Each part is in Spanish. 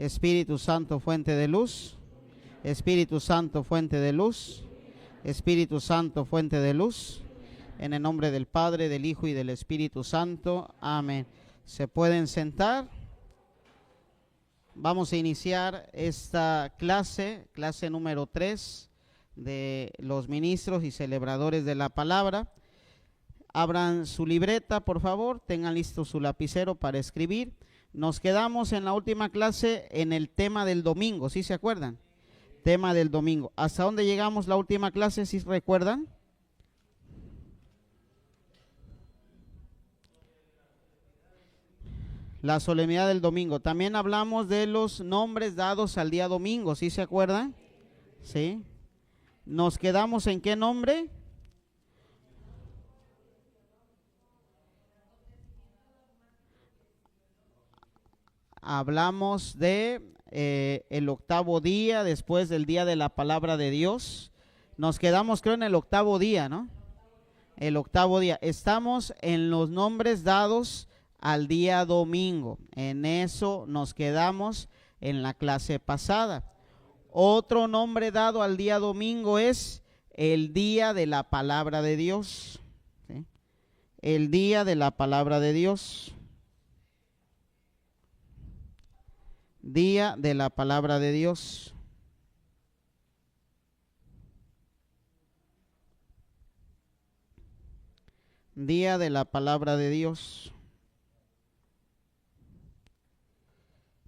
Espíritu Santo, fuente de luz. Espíritu Santo, fuente de luz. Espíritu Santo, fuente de luz. En el nombre del Padre, del Hijo y del Espíritu Santo. Amén. ¿Se pueden sentar? Vamos a iniciar esta clase número 3 de los ministros y celebradores de la palabra. Abran su libreta, por favor, tengan listo su lapicero para escribir. Nos quedamos en la última clase en el tema del domingo, ¿sí se acuerdan? Tema del domingo. ¿Hasta dónde llegamos la última clase, si recuerdan? La solemnidad del domingo. También hablamos de los nombres dados al día domingo, ¿sí se acuerdan? Sí. ¿Nos quedamos en qué nombre? Hablamos de el octavo día después del día de la palabra de Dios. Nos quedamos, creo, en el octavo día, ¿no? El octavo día. Estamos en los nombres dados al día domingo. En eso nos quedamos en la clase pasada. Otro nombre dado al día domingo es el día de la palabra de Dios. ¿Sí? El día de la palabra de Dios. Día de la palabra de Dios. Día de la palabra de Dios.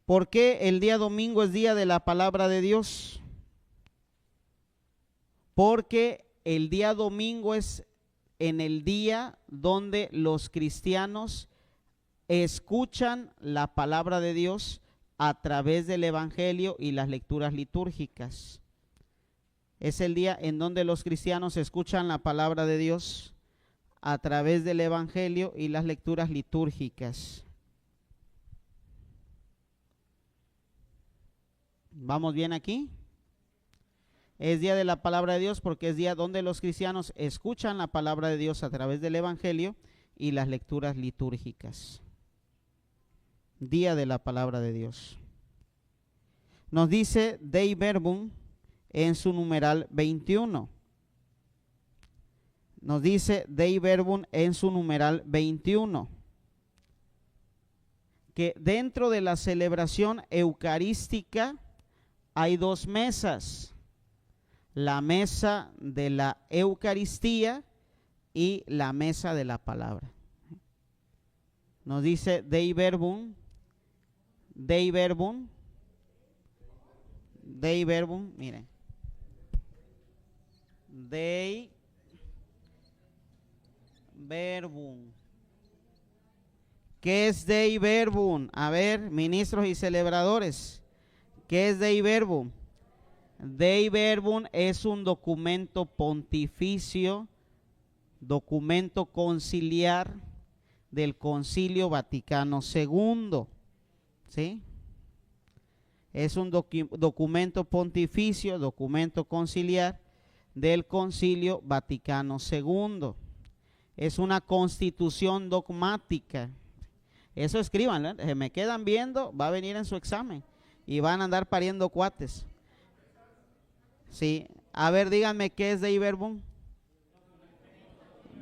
¿Por qué el día domingo es día de la palabra de Dios? Porque el día domingo es en el día donde los cristianos escuchan la palabra de Dios a través del evangelio y las lecturas litúrgicas. Es el día en donde los cristianos escuchan la palabra de Dios a través del evangelio y las lecturas litúrgicas. ¿Vamos bien aquí? Es día de la palabra de Dios porque es día donde los cristianos escuchan la palabra de Dios a través del evangelio y las lecturas litúrgicas. Día de la palabra de Dios. Nos dice Dei Verbum en su numeral 21. Nos dice Dei Verbum en su numeral 21. Que dentro de la celebración eucarística hay dos mesas. La mesa de la Eucaristía y la mesa de la palabra. Nos dice Dei Verbum. Dei Verbum, Dei Verbum, miren. Dei Verbum. ¿Qué es Dei Verbum? A ver, ministros y celebradores, ¿qué es Dei Verbum? Dei Verbum es un documento pontificio, documento conciliar del Concilio Vaticano II. ¿Sí? Es un documento pontificio, documento conciliar del Concilio Vaticano II. Es una constitución dogmática. Eso escríbanlo, se me quedan viendo, va a venir en su examen y van a andar pariendo cuates. Sí, a ver, díganme qué es Dei Verbum.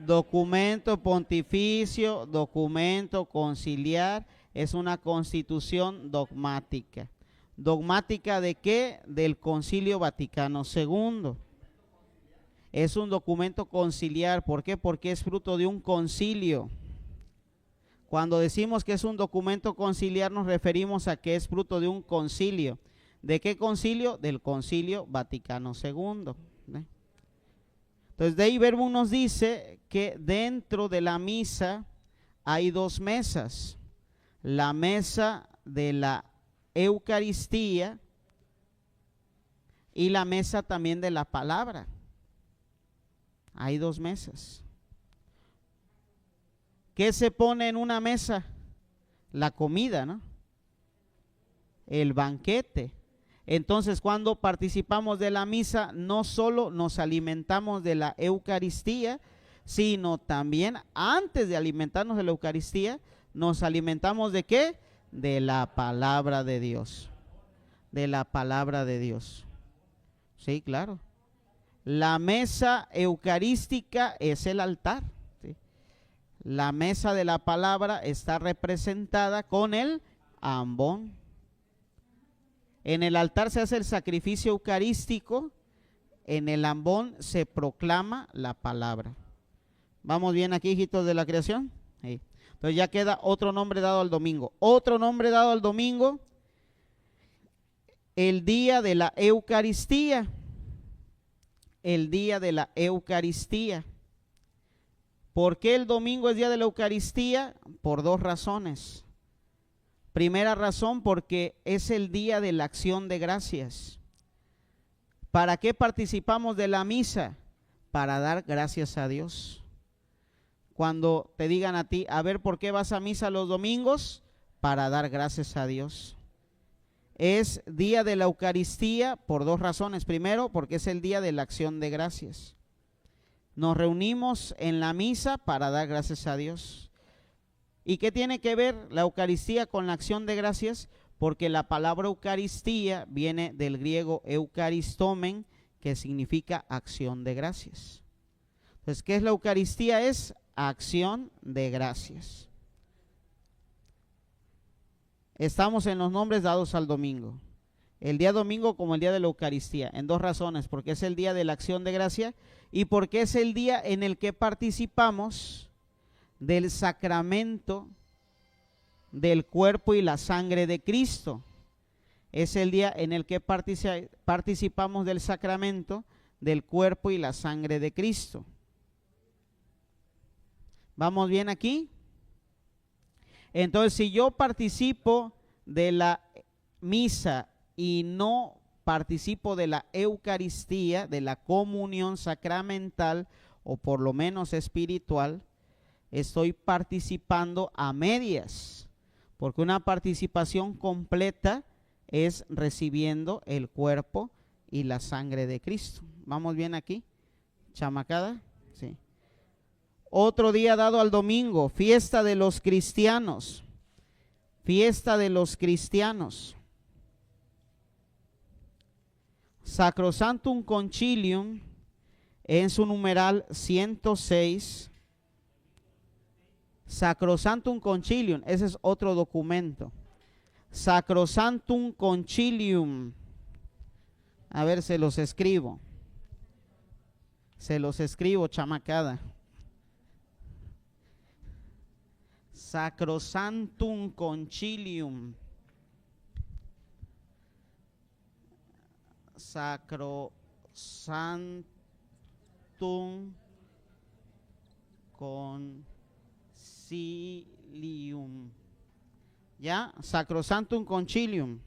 Documento pontificio, documento conciliar. Es una constitución dogmática. ¿Dogmática de qué? Del Concilio Vaticano II. Es un documento conciliar. ¿Por qué? Porque es fruto de un concilio. Cuando decimos que es un documento conciliar nos referimos a que es fruto de un concilio. ¿De qué concilio? Del Concilio Vaticano II. Entonces, Dei Verbum nos dice que dentro de la misa hay dos mesas. La mesa de la Eucaristía y la mesa también de la palabra. Hay dos mesas. ¿Qué se pone en una mesa? La comida, ¿no? El banquete. Entonces, cuando participamos de la misa, no solo nos alimentamos de la Eucaristía, sino también antes de alimentarnos de la Eucaristía, nos alimentamos ¿de qué? De la palabra de Dios. de la palabra de Dios. Sí, claro. La mesa eucarística es el altar. ¿Sí? La mesa de la palabra está representada con el ambón. En el altar se hace el sacrificio eucarístico, en el ambón se proclama la palabra. ¿Vamos bien aquí, hijitos de la creación? Sí. Entonces ya queda otro nombre dado al domingo. Otro nombre dado al domingo, el día de la Eucaristía. El día de la Eucaristía. ¿Por qué el domingo es día de la Eucaristía? Por dos razones. Primera razón, porque es el día de la acción de gracias. ¿Para qué participamos de la misa? Para dar gracias a Dios. Cuando te digan a ti, a ver, ¿por qué vas a misa los domingos? Para dar gracias a Dios. Es día de la Eucaristía por dos razones. Primero, porque es el día de la acción de gracias. Nos reunimos en la misa para dar gracias a Dios. ¿Y qué tiene que ver la Eucaristía con la acción de gracias? Porque la palabra Eucaristía viene del griego eucaristomen, que significa acción de gracias. Entonces, ¿qué es la Eucaristía? Es acción de gracias. Estamos en los nombres dados al domingo. El día domingo como el día de la Eucaristía, en dos razones, porque es el día de la acción de gracia y porque es el día en el que participamos del sacramento del cuerpo y la sangre de Cristo. Es el día en el que participamos del sacramento del cuerpo y la sangre de Cristo. ¿Vamos bien aquí? Entonces, si yo participo de la misa y no participo de la Eucaristía, de la comunión sacramental o por lo menos espiritual, estoy participando a medias, porque una participación completa es recibiendo el cuerpo y la sangre de Cristo. ¿Vamos bien aquí? ¿Chamacada? Sí. Otro día dado al domingo, fiesta de los cristianos. Fiesta de los cristianos. Sacrosanctum Concilium, en su numeral 106. Sacrosanctum Concilium, ese es otro documento. Sacrosanctum Concilium. A ver, se los escribo. Se los escribo, chamacada. Sacrosanctum Concilium. Sacrosanctum Concilium. ¿Ya? Sacrosanctum Concilium.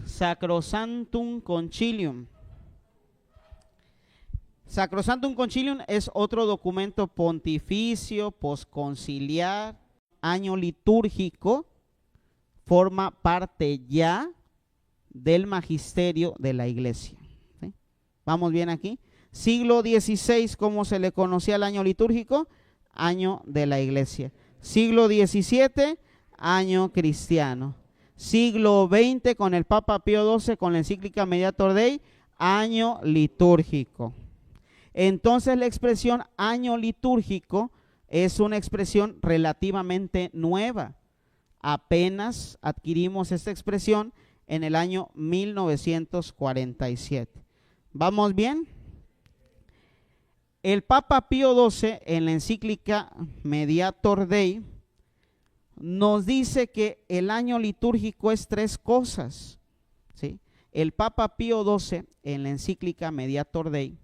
Sacrosanctum Concilium. Sacrosanctum Concilium es otro documento pontificio, posconciliar, año litúrgico, forma parte ya del magisterio de la iglesia. ¿Sí? ¿Vamos bien aquí? Siglo XVI, ¿cómo se le conocía el año litúrgico? Año de la iglesia. Siglo XVII, año cristiano. Siglo XX, con el Papa Pío XII, con la encíclica Mediator Dei, año litúrgico. Entonces la expresión año litúrgico es una expresión relativamente nueva. Apenas adquirimos esta expresión en el año 1947. ¿Vamos bien? El Papa Pío XII, en la encíclica Mediator Dei, nos dice que el año litúrgico es tres cosas. ¿Sí? El Papa Pío XII, en la encíclica Mediator Dei,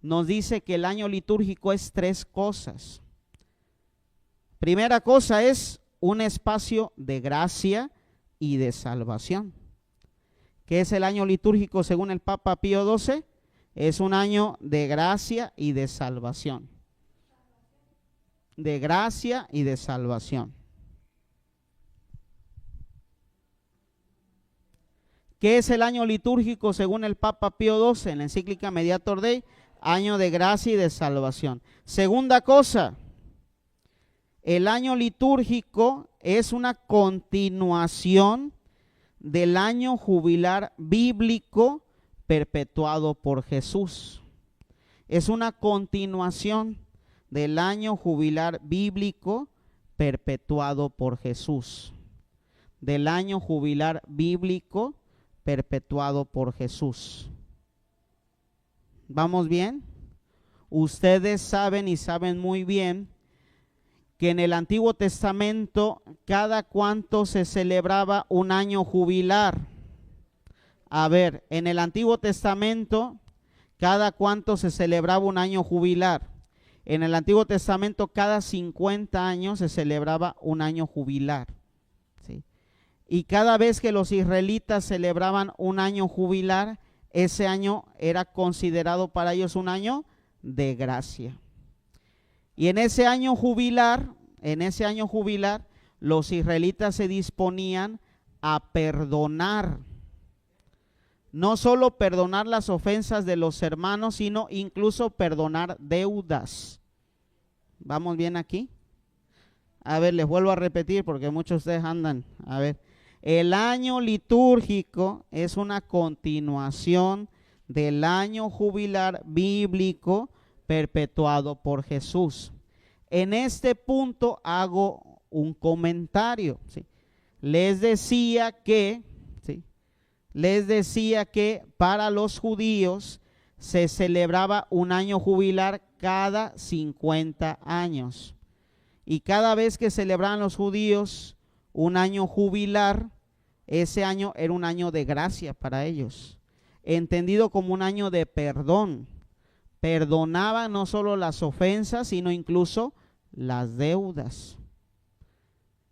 nos dice que el año litúrgico es tres cosas. Primera cosa es un espacio de gracia y de salvación. ¿Qué es el año litúrgico según el Papa Pío XII? Es un año de gracia y de salvación. De gracia y de salvación. ¿Qué es el año litúrgico según el Papa Pío XII en la encíclica Mediator Dei? Año de gracia y de salvación. Segunda cosa, el año litúrgico es una continuación del año jubilar bíblico perpetuado por Jesús. Es una continuación del año jubilar bíblico perpetuado por Jesús. Del año jubilar bíblico perpetuado por Jesús. ¿Vamos bien? Ustedes saben y saben muy bien que en el Antiguo Testamento cada cuánto se celebraba un año jubilar. A ver, en el Antiguo Testamento cada cuánto se celebraba un año jubilar. En el Antiguo Testamento cada 50 años se celebraba un año jubilar. ¿Sí? Y cada vez que los israelitas celebraban un año jubilar, ese año era considerado para ellos un año de gracia. Y en ese año jubilar, los israelitas se disponían a perdonar. No solo perdonar las ofensas de los hermanos, sino incluso perdonar deudas. ¿Vamos bien aquí? A ver, les vuelvo a repetir porque muchos de ustedes andan. A ver, el año litúrgico es una continuación del año jubilar bíblico perpetuado por Jesús. En este punto hago un comentario. ¿Sí? Les decía que para los judíos se celebraba un año jubilar cada 50 años. Y cada vez que celebraban los judíos un año jubilar, ese año era un año de gracia para ellos, entendido como un año de perdón. Perdonaba no solo las ofensas, sino incluso las deudas.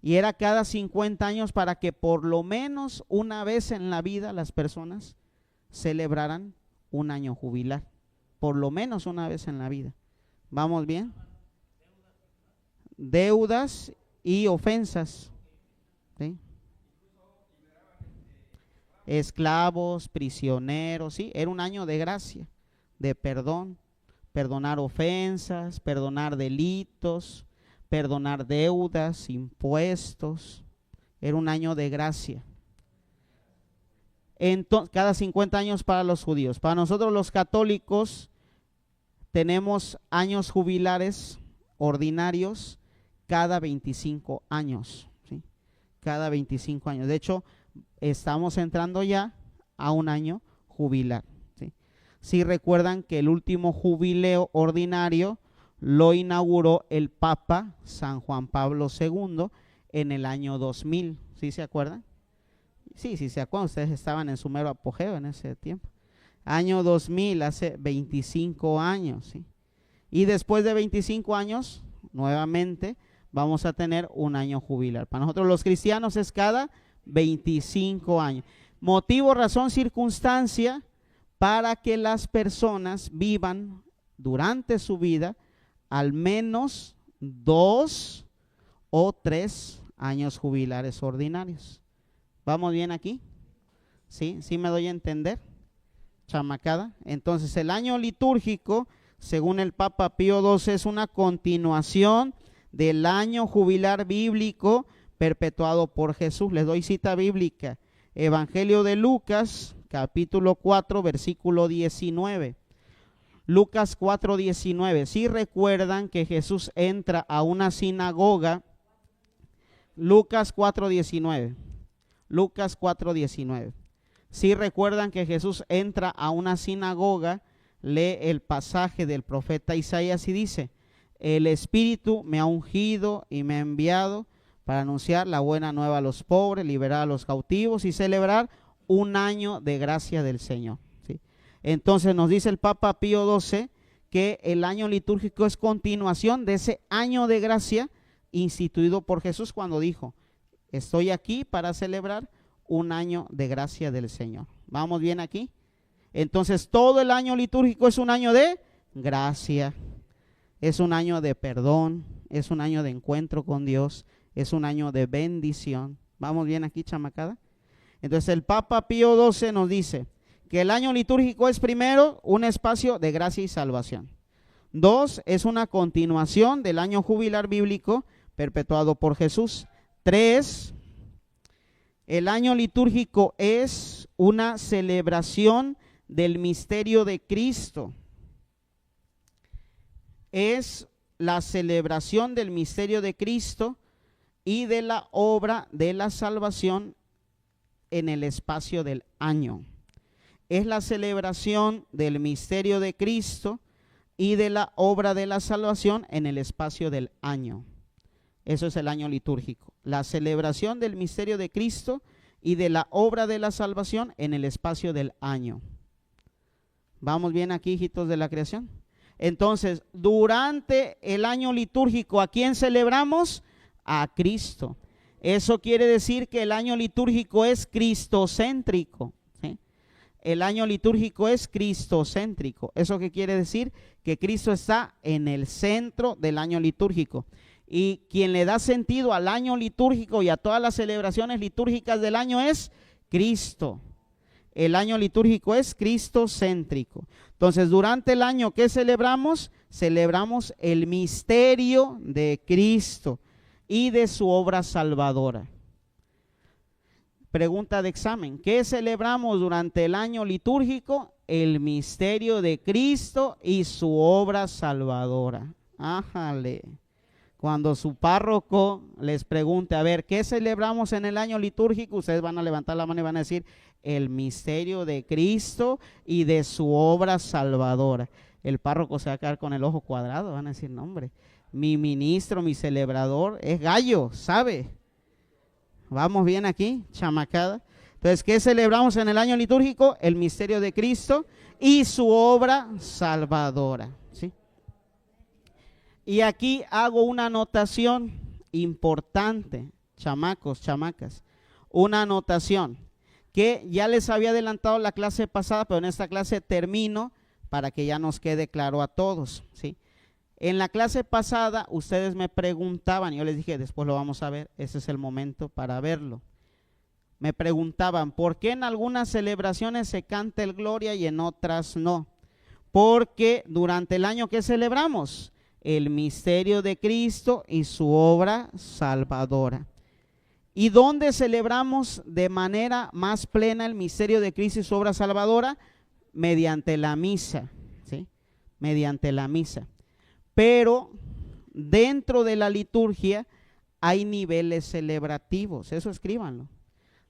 Y era cada 50 años para que por lo menos una vez en la vida las personas celebraran un año jubilar. Por lo menos una vez en la vida. ¿Vamos bien? Deudas y ofensas. ¿Sí? Esclavos, prisioneros, ¿sí? Era un año de gracia, de perdón. Perdonar ofensas, perdonar delitos, perdonar deudas, impuestos. Era un año de gracia. Entonces, cada 50 años para los judíos. Para nosotros los católicos tenemos años jubilares ordinarios cada 25 años. ¿Sí? Cada 25 años. De hecho, estamos entrando ya a un año jubilar. Si recuerdan que el último jubileo ordinario lo inauguró el Papa San Juan Pablo II en el año 2000. ¿Sí se acuerdan? Sí, se acuerdan. Ustedes estaban en su mero apogeo en ese tiempo. Año 2000, hace 25 años. ¿Sí? Y después de 25 años, nuevamente, vamos a tener un año jubilar. Para nosotros los cristianos es cada 25 años. Motivo, razón, circunstancia para que las personas vivan durante su vida al menos 2 o 3 años jubilares ordinarios. ¿Vamos bien aquí? ¿Sí? ¿Sí me doy a entender? Chamacada. Entonces el año litúrgico, según el Papa Pío XII, es una continuación del año jubilar bíblico perpetuado por Jesús. Les doy cita bíblica. Evangelio de Lucas, capítulo 4, versículo 19. Lucas 4:19. Si recuerdan que Jesús entra a una sinagoga, Lucas 4:19. Lucas 4:19. Si recuerdan que Jesús entra a una sinagoga, lee el pasaje del profeta Isaías y dice: el Espíritu me ha ungido y me ha enviado para anunciar la buena nueva a los pobres, liberar a los cautivos y celebrar un año de gracia del Señor. ¿Sí? Entonces nos dice el Papa Pío XII que el año litúrgico es continuación de ese año de gracia instituido por Jesús cuando dijo: estoy aquí para celebrar un año de gracia del Señor. ¿Vamos bien aquí? Entonces todo el año litúrgico es un año de gracia, es un año de perdón, es un año de encuentro con Dios, es un año de bendición. ¿Vamos bien aquí, chamacada? Entonces el Papa Pío XII nos dice que el año litúrgico es primero un espacio de gracia y salvación. 2, es una continuación del año jubilar bíblico perpetuado por Jesús. 3, El año litúrgico es una celebración del misterio de Cristo. Es la celebración del misterio de Cristo y de la obra de la salvación en el espacio del año. Es la celebración del misterio de Cristo y de la obra de la salvación en el espacio del año. Eso es el año litúrgico. La celebración del misterio de Cristo y de la obra de la salvación en el espacio del año. ¿Vamos bien aquí, hijitos de la creación? Entonces, durante el año litúrgico, ¿a quién celebramos? A Cristo. Eso quiere decir que el año litúrgico es cristocéntrico, ¿sí? El año litúrgico es cristocéntrico. ¿Eso qué quiere decir? Que Cristo está en el centro del año litúrgico. Y quien le da sentido al año litúrgico y a todas las celebraciones litúrgicas del año es Cristo. El año litúrgico es cristocéntrico. Entonces, durante el año, ¿qué celebramos? Celebramos el misterio de Cristo y de su obra salvadora. Pregunta de examen: ¿qué celebramos durante el año litúrgico? El misterio de Cristo y su obra salvadora. Ájale. Cuando su párroco les pregunte, a ver, ¿qué celebramos en el año litúrgico? Ustedes van a levantar la mano y van a decir, el misterio de Cristo y de su obra salvadora. El párroco se va a quedar con el ojo cuadrado, van a decir, no hombre, mi ministro, mi celebrador es gallo, ¿sabe? ¿Vamos bien aquí, chamacada? Entonces, ¿qué celebramos en el año litúrgico? El misterio de Cristo y su obra salvadora, ¿sí? Y aquí hago una anotación importante, chamacos, chamacas, una anotación que ya les había adelantado la clase pasada, pero en esta clase termino para que ya nos quede claro a todos, ¿sí? En la clase pasada ustedes me preguntaban, yo les dije, después lo vamos a ver, ese es el momento para verlo. Me preguntaban, ¿por qué en algunas celebraciones se canta el Gloria y en otras no? Porque durante el año que celebramos el misterio de Cristo y su obra salvadora. ¿Y dónde celebramos de manera más plena el misterio de Cristo y su obra salvadora? Mediante la misa, ¿sí? Mediante la misa. Pero dentro de la liturgia hay niveles celebrativos, eso escríbanlo.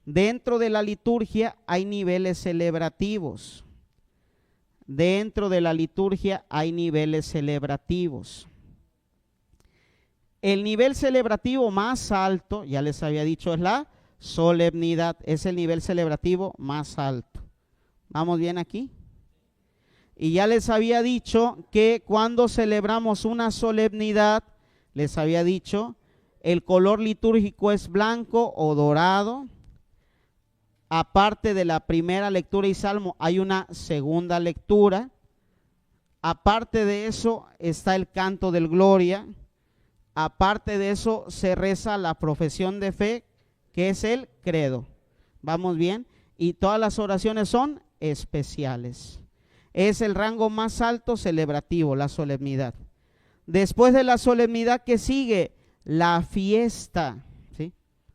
Dentro de la liturgia hay niveles celebrativos. Dentro de la liturgia hay niveles celebrativos. El nivel celebrativo más alto, ya les había dicho, es la solemnidad. Es el nivel celebrativo más alto. ¿Vamos bien aquí? Y ya les había dicho que cuando celebramos una solemnidad, les había dicho, el color litúrgico es blanco o dorado. Aparte de la primera lectura y salmo, hay una segunda lectura. Aparte de eso está el canto del Gloria. Aparte de eso se reza la profesión de fe, que es el credo. ¿Vamos bien? Y todas las oraciones son especiales. Es el rango más alto celebrativo, la solemnidad. Después de la solemnidad, ¿qué sigue? La fiesta, ¿sí?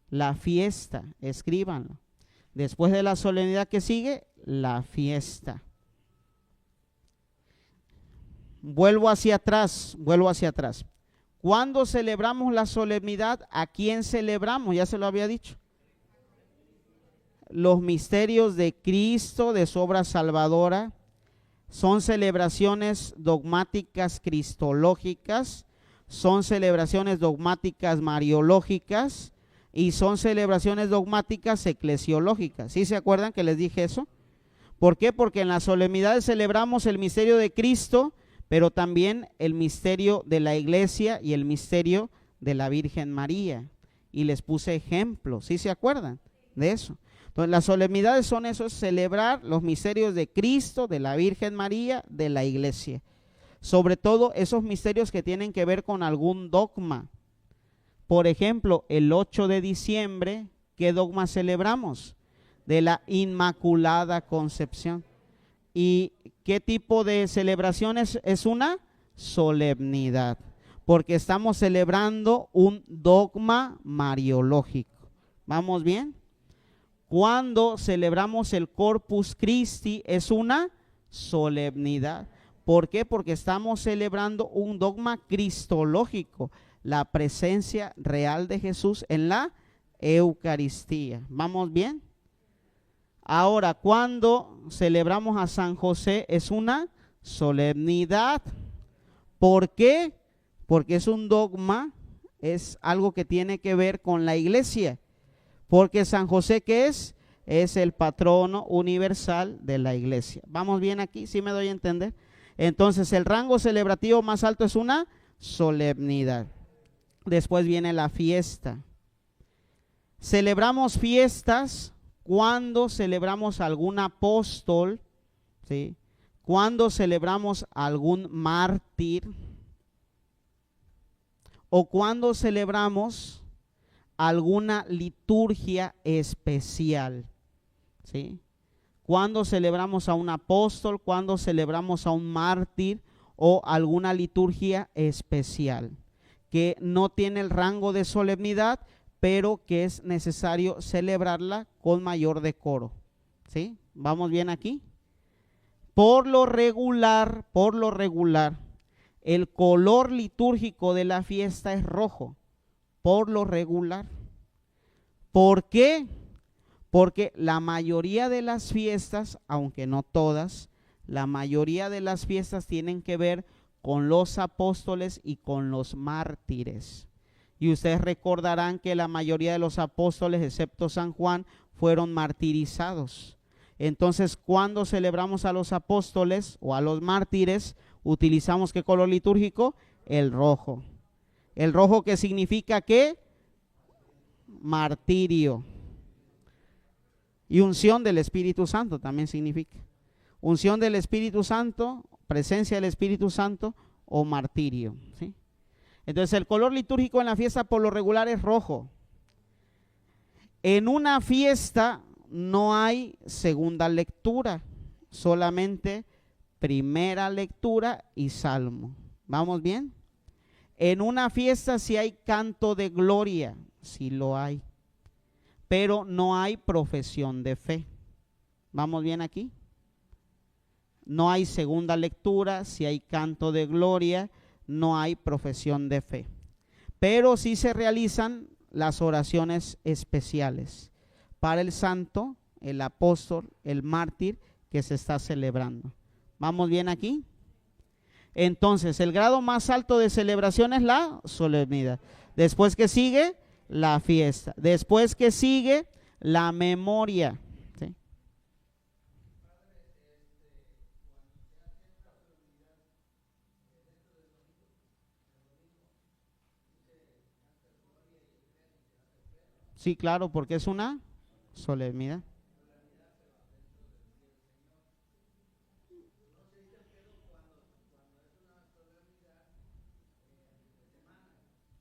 La fiesta, escríbanlo. Después de la solemnidad, ¿qué sigue? La fiesta. Vuelvo hacia atrás. ¿Cuándo celebramos la solemnidad? ¿A quién celebramos? Ya se lo había dicho. Los misterios de Cristo, de su obra salvadora, son celebraciones dogmáticas cristológicas, son celebraciones dogmáticas mariológicas y son celebraciones dogmáticas eclesiológicas. ¿Sí se acuerdan que les dije eso? ¿Por qué? Porque en las solemnidades celebramos el misterio de Cristo, pero también el misterio de la iglesia y el misterio de la Virgen María. Y les puse ejemplos, ¿sí se acuerdan de eso? Entonces las solemnidades son eso, es celebrar los misterios de Cristo, de la Virgen María, de la iglesia. Sobre todo esos misterios que tienen que ver con algún dogma. Por ejemplo, el 8 de diciembre, ¿qué dogma celebramos? De la Inmaculada Concepción. ¿Y qué tipo de celebraciones es una solemnidad? Porque estamos celebrando un dogma mariológico. ¿Vamos bien? Cuando celebramos el Corpus Christi es una solemnidad. ¿Por qué? Porque estamos celebrando un dogma cristológico, la presencia real de Jesús en la Eucaristía. ¿Vamos bien? Ahora, cuando celebramos a San José es una solemnidad. ¿Por qué? Porque es un dogma, es algo que tiene que ver con la iglesia. Porque San José, ¿qué es? Es el patrono universal de la iglesia. ¿Vamos bien aquí? ¿Sí me doy a entender? Entonces, el rango celebrativo más alto es una solemnidad. Después viene la fiesta. Celebramos fiestas cuando celebramos algún apóstol, ¿sí? Cuando celebramos algún mártir, o cuando celebramos alguna liturgia especial, ¿sí? Cuando celebramos a un apóstol, cuando celebramos a un mártir o alguna liturgia especial que no tiene el rango de solemnidad, pero que es necesario celebrarla con mayor decoro, ¿sí? ¿Vamos bien aquí? Por lo regular, el color litúrgico de la fiesta es rojo, por lo regular. ¿Por qué? Porque la mayoría de las fiestas, aunque no todas, la mayoría de las fiestas tienen que ver con los apóstoles y con los mártires. Y ustedes recordarán que la mayoría de los apóstoles, excepto San Juan, fueron martirizados. Entonces, cuando celebramos a los apóstoles o a los mártires, utilizamos ¿qué color litúrgico? El rojo. El rojo, que significa ¿qué? Martirio. Y unción del Espíritu Santo también significa. Unción del Espíritu Santo, presencia del Espíritu Santo o martirio, ¿sí? Entonces, el color litúrgico en la fiesta por lo regular es rojo. En una fiesta no hay segunda lectura, solamente primera lectura y salmo. ¿Vamos bien? En una fiesta sí hay canto de gloria, sí lo hay, pero no hay profesión de fe. ¿Vamos bien aquí? No hay segunda lectura, sí hay canto de gloria, no hay profesión de fe. Pero sí se realizan las oraciones especiales para el santo, el apóstol, el mártir que se está celebrando. ¿Vamos bien aquí? Entonces, el grado más alto de celebración es la solemnidad. Después que sigue, la fiesta. Después que sigue, la memoria. ¿Sí? Sí, claro, porque es una solemnidad.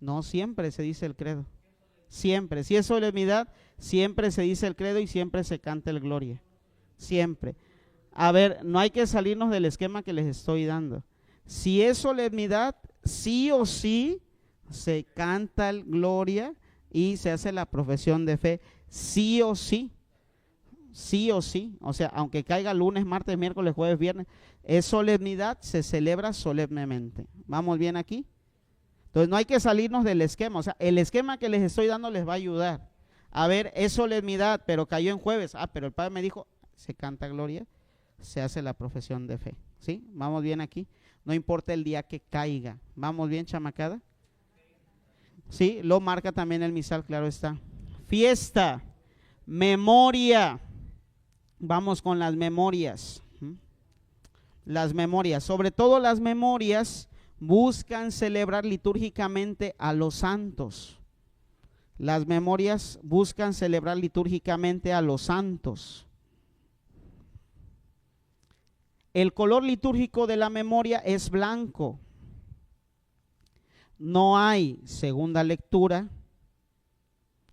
No siempre se dice el credo. Siempre. Si es solemnidad, siempre se dice el credo y siempre se canta el gloria. Siempre. A ver, no hay que salirnos del esquema que les estoy dando. Si es solemnidad, sí o sí se canta el gloria y se hace la profesión de fe. Sí o sí. Sí o sí. O sea, aunque caiga lunes, martes, miércoles, jueves, viernes, es solemnidad, se celebra solemnemente. ¿Vamos bien aquí? Entonces no hay que salirnos del esquema, o sea, el esquema que les estoy dando les va a ayudar. A ver, es solemnidad, pero cayó en jueves. Pero el padre me dijo, se canta gloria, se hace la profesión de fe. ¿Sí? ¿Vamos bien aquí? No importa el día que caiga. ¿Vamos bien, chamacada? Sí, lo marca también el misal, claro está. Fiesta, memoria. Vamos con las memorias. Las memorias, sobre todo las memorias, buscan celebrar litúrgicamente a los santos. Las memorias buscan celebrar litúrgicamente a los santos. El color litúrgico de la memoria es blanco. No hay segunda lectura,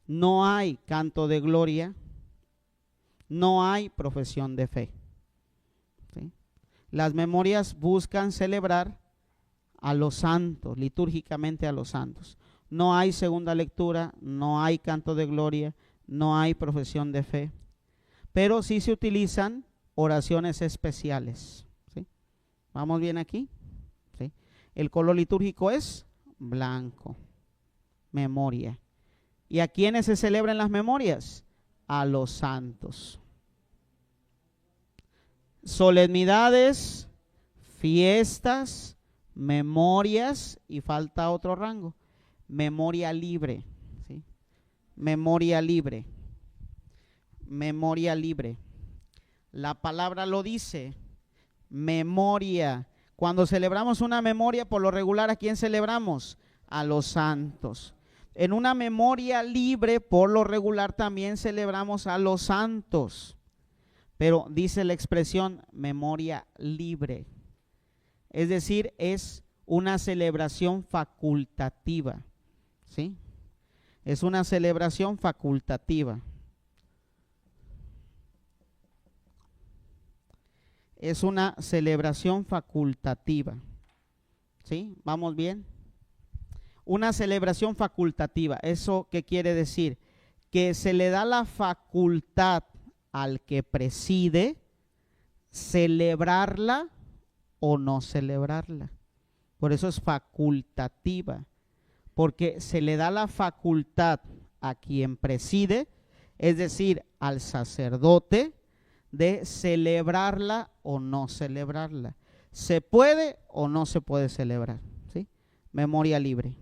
no hay canto de gloria, no hay profesión de fe. ¿Sí? Las memorias buscan celebrar a los santos, litúrgicamente a los santos. No hay segunda lectura, no hay canto de gloria, no hay profesión de fe. pero sí se utilizan oraciones especiales, ¿sí? ¿Vamos bien aquí? ¿Sí? El color litúrgico es blanco, memoria. ¿Y a quiénes se celebran las memorias? A los santos. Solemnidades, fiestas, memorias, y falta otro rango, memoria libre, ¿sí? Memoria libre, memoria libre. La palabra lo dice, memoria. Cuando celebramos una memoria, por lo regular, ¿a quién celebramos? A los santos. En una memoria libre, por lo regular, también celebramos a los santos. Pero dice la expresión memoria libre. Es decir, es una celebración facultativa, ¿sí? Es una celebración facultativa. Es una celebración facultativa, ¿sí? ¿Vamos bien? Una celebración facultativa, ¿eso qué quiere decir? Que se le da la facultad al que preside celebrarla o no celebrarla. Por eso es facultativa, porque se le da la facultad a quien preside, es decir, al sacerdote, de celebrarla o no celebrarla. ¿Se puede o no se puede celebrar? ¿Sí? Memoria libre.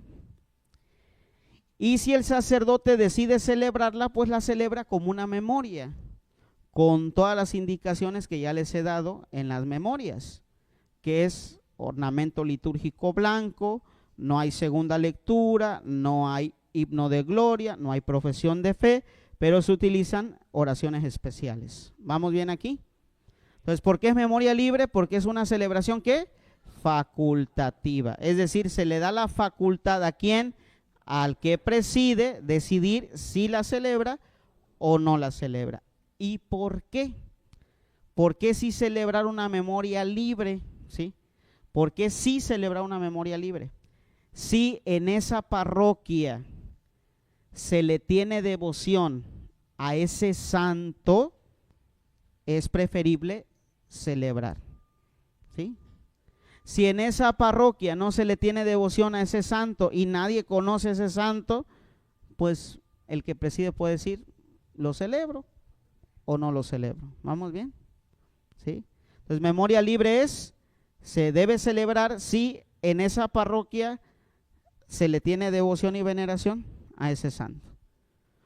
Y si el sacerdote decide celebrarla, pues la celebra como una memoria, con todas las indicaciones que ya les he dado en las memorias, que es ornamento litúrgico blanco, no hay segunda lectura, no hay himno de gloria, no hay profesión de fe, pero se utilizan oraciones especiales. ¿Vamos bien aquí? Entonces, ¿por qué es memoria libre? Porque es una celebración ¿qué? Facultativa. Es decir, se le da la facultad a quien, al que preside, decidir si la celebra o no la celebra. ¿Y por qué? ¿Por qué sí celebrar una memoria libre? ¿Sí? ¿Por qué sí celebrar una memoria libre? Si en esa parroquia se le tiene devoción a ese santo, es preferible celebrar, ¿sí? Si en esa parroquia no se le tiene devoción a ese santo y nadie conoce a ese santo, pues el que preside puede decir, ¿lo celebro o no lo celebro? ¿Vamos bien? ¿Sí? Entonces, memoria libre es, se debe celebrar si en esa parroquia se le tiene devoción y veneración a ese santo.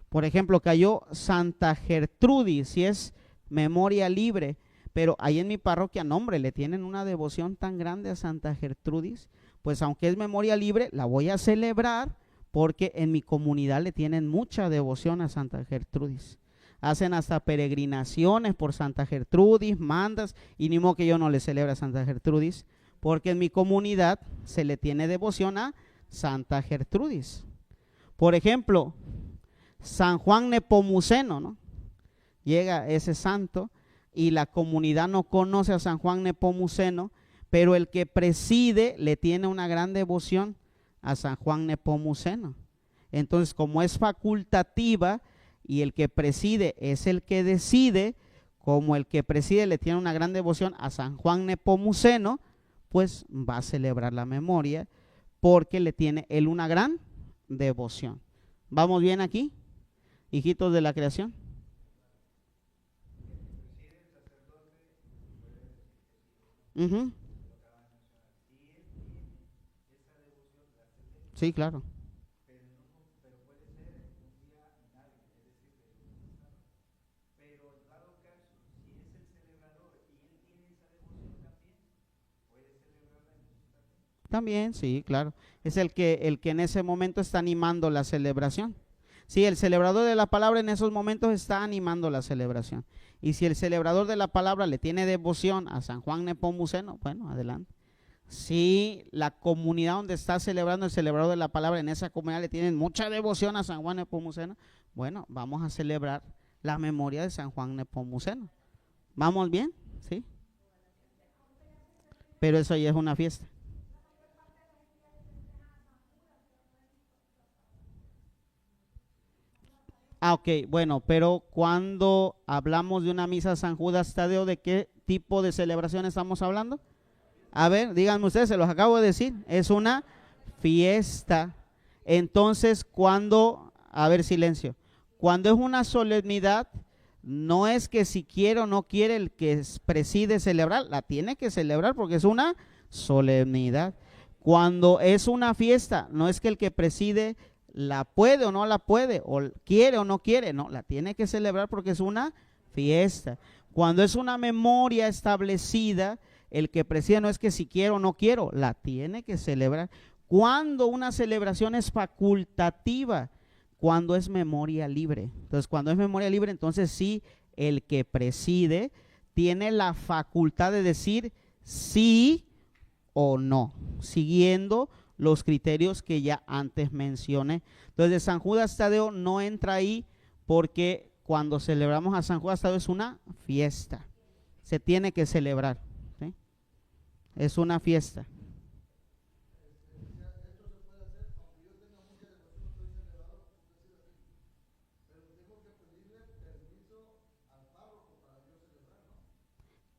Por ejemplo, cayó Santa Gertrudis, si es memoria libre, pero ahí en mi parroquia, no hombre, le tienen una devoción tan grande a Santa Gertrudis, pues aunque es memoria libre, la voy a celebrar porque en mi comunidad le tienen mucha devoción a Santa Gertrudis. Hacen hasta peregrinaciones por Santa Gertrudis, mandas, y ni modo que yo no le celebre a Santa Gertrudis, porque en mi comunidad se le tiene devoción a Santa Gertrudis. Por ejemplo, San Juan Nepomuceno, ¿no? Llega ese santo y la comunidad no conoce a San Juan Nepomuceno, pero el que preside le tiene una gran devoción a San Juan Nepomuceno. Entonces, como es facultativa y el que preside es el que decide, como el que preside le tiene una gran devoción a San Juan Nepomuceno, pues va a celebrar la memoria porque le tiene él una gran devoción. ¿Vamos bien aquí, hijitos de la creación? Uh-huh. Sí, claro. También, sí, claro. Es el que en ese momento está animando la celebración. Sí, el celebrador de la palabra en esos momentos está animando la celebración. Y si el celebrador de la palabra le tiene devoción a San Juan Nepomuceno, bueno, adelante. Si la comunidad donde está celebrando el celebrador de la palabra, en esa comunidad le tienen mucha devoción a San Juan Nepomuceno, bueno, vamos a celebrar la memoria de San Juan Nepomuceno. ¿Vamos bien? Sí. Pero eso ya es una fiesta. Ah, ok, bueno, pero cuando hablamos de una misa San Judas Tadeo, ¿de qué tipo de celebración estamos hablando? A ver, díganme ustedes, se los acabo de decir, es una fiesta. Entonces, cuando, a ver, silencio, cuando es una solemnidad, no es que si quiere o no quiere el que preside celebrar, la tiene que celebrar porque es una solemnidad. Cuando es una fiesta, no es que el que preside la puede o no la puede, o quiere o no quiere, no, la tiene que celebrar porque es una fiesta. Cuando es una memoria establecida, el que preside no es que si quiero o no quiero, la tiene que celebrar. Cuando una celebración es facultativa, cuando es memoria libre. Entonces, cuando es memoria libre, entonces sí, el que preside tiene la facultad de decir sí o no, siguiendo los criterios que ya antes mencioné. Entonces, de San Judas Tadeo no entra ahí porque cuando celebramos a San Judas Tadeo es una fiesta. Se tiene que celebrar. ¿Sí? Es una fiesta.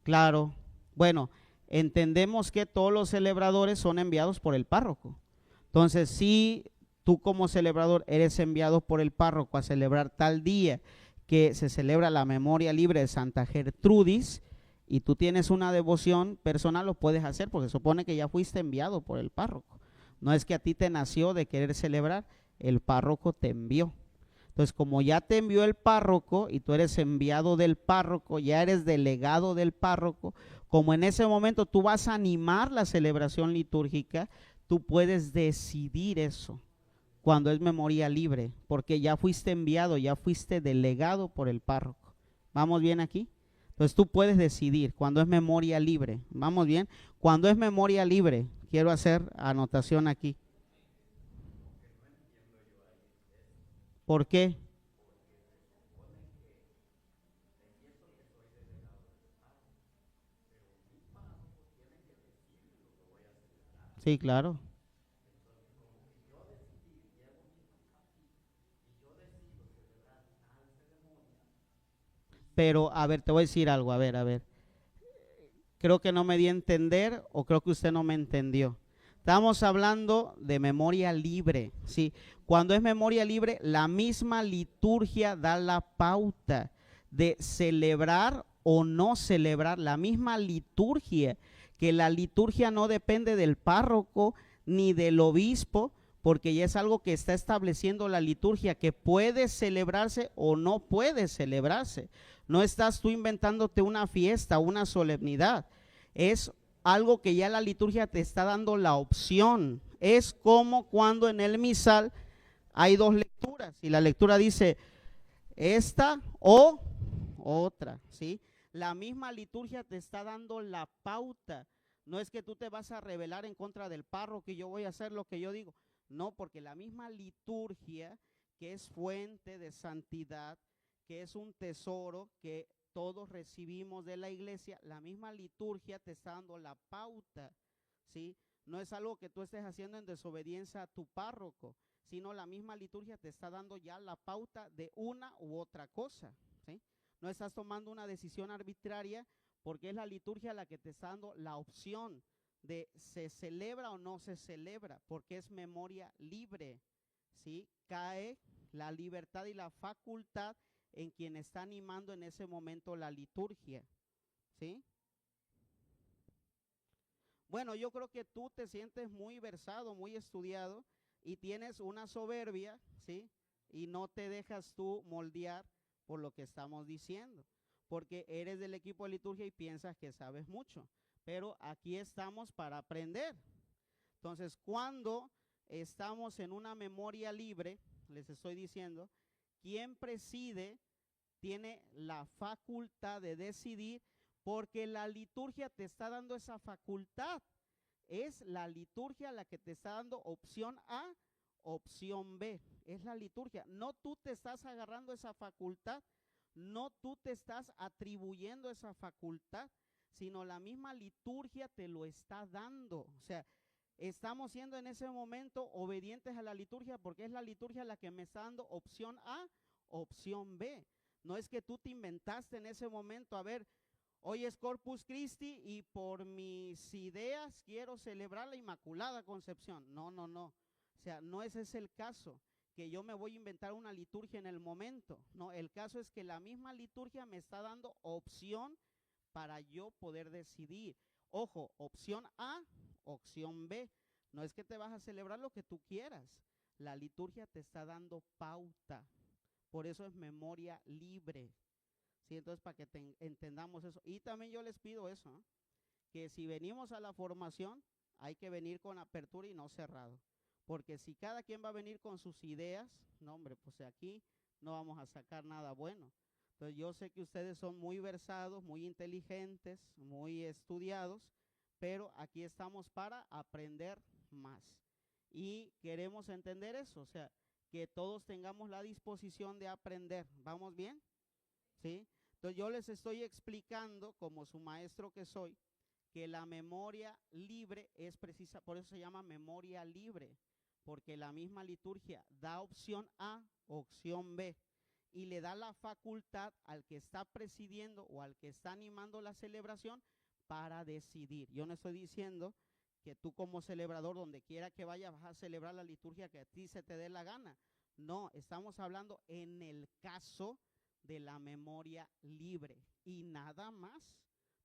Claro. Bueno, entendemos que todos los celebradores son enviados por el párroco. Entonces, si tú como celebrador eres enviado por el párroco a celebrar tal día que se celebra la memoria libre de Santa Gertrudis y tú tienes una devoción personal, lo puedes hacer porque supone que ya fuiste enviado por el párroco. No es que a ti te nació de querer celebrar, el párroco te envió. Entonces, como ya te envió el párroco y tú eres enviado del párroco, ya eres delegado del párroco, como en ese momento tú vas a animar la celebración litúrgica, tú puedes decidir eso cuando es memoria libre, porque ya fuiste enviado, ya fuiste delegado por el párroco. ¿Vamos bien aquí? Entonces tú puedes decidir cuando es memoria libre. ¿Vamos bien? Cuando es memoria libre, quiero hacer anotación aquí. ¿Por qué? Sí, claro. Pero, a ver, te voy a decir algo, a ver. Creo que no me di a entender o creo que usted no me entendió. Estamos hablando de memoria libre, ¿sí? Cuando es memoria libre, la misma liturgia da la pauta de celebrar o no celebrar, la misma liturgia, que la liturgia no depende del párroco ni del obispo, porque ya es algo que está estableciendo la liturgia, que puede celebrarse o no puede celebrarse. No estás tú inventándote una fiesta, una solemnidad. Es algo que ya la liturgia te está dando la opción. Es como cuando en el misal hay dos lecturas y la lectura dice esta o otra, ¿sí? La misma liturgia te está dando la pauta. No es que tú te vas a rebelar en contra del párroco y yo voy a hacer lo que yo digo. No, porque la misma liturgia, que es fuente de santidad, que es un tesoro que todos recibimos de la iglesia, la misma liturgia te está dando la pauta, ¿sí? No es algo que tú estés haciendo en desobediencia a tu párroco, sino la misma liturgia te está dando ya la pauta de una u otra cosa, ¿sí? No estás tomando una decisión arbitraria porque es la liturgia la que te está dando la opción de se celebra o no se celebra, porque es memoria libre, ¿sí? Cae la libertad y la facultad en quien está animando en ese momento la liturgia, ¿sí? Bueno, yo creo que tú te sientes muy versado, muy estudiado y tienes una soberbia, ¿sí? Y no te dejas tú moldear por lo que estamos diciendo, porque eres del equipo de liturgia y piensas que sabes mucho, pero aquí estamos para aprender. Entonces, cuando estamos en una memoria libre, les estoy diciendo, quien preside tiene la facultad de decidir porque la liturgia te está dando esa facultad. Es la liturgia la que te está dando opción A, opción B. Es la liturgia. No tú te estás agarrando esa facultad, no tú te estás atribuyendo esa facultad, sino la misma liturgia te lo está dando. O sea, estamos siendo en ese momento obedientes a la liturgia porque es la liturgia la que me está dando opción A, opción B. No es que tú te inventaste en ese momento, a ver, hoy es Corpus Christi y por mis ideas quiero celebrar la Inmaculada Concepción. No, no, no. O sea, no ese es el caso, que yo me voy a inventar una liturgia en el momento. No, el caso es que la misma liturgia me está dando opción para yo poder decidir. Ojo, opción A, opción B. No es que te vas a celebrar lo que tú quieras. La liturgia te está dando pauta. Por eso es memoria libre. Sí, entonces para que entendamos eso. Y también yo les pido eso, ¿eh? Que si venimos a la formación, hay que venir con apertura y no cerrado. Porque si cada quien va a venir con sus ideas, no hombre, pues aquí no vamos a sacar nada bueno. Entonces yo sé que ustedes son muy versados, muy inteligentes, muy estudiados, pero aquí estamos para aprender más. Y queremos entender eso, o sea, que todos tengamos la disposición de aprender. ¿Vamos bien? ¿Sí? Entonces yo les estoy explicando, como su maestro que soy, que la memoria libre es precisa, por eso se llama memoria libre, porque la misma liturgia da opción A, opción B, y le da la facultad al que está presidiendo o al que está animando la celebración para decidir. Yo no estoy diciendo que tú como celebrador, donde quiera que vayas, vas a celebrar la liturgia que a ti se te dé la gana. No, estamos hablando en el caso de la memoria libre y nada más.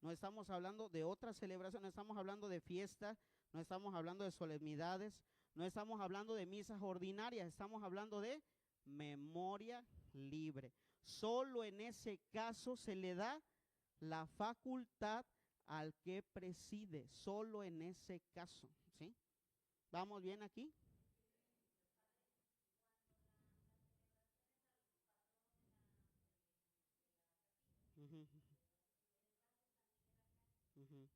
No estamos hablando de otra celebración, no estamos hablando de fiestas, no estamos hablando de solemnidades, no estamos hablando de misas ordinarias, estamos hablando de memoria libre. Solo en ese caso se le da la facultad al que preside, solo en ese caso, ¿sí? ¿Vamos bien aquí? Uh-huh, uh-huh.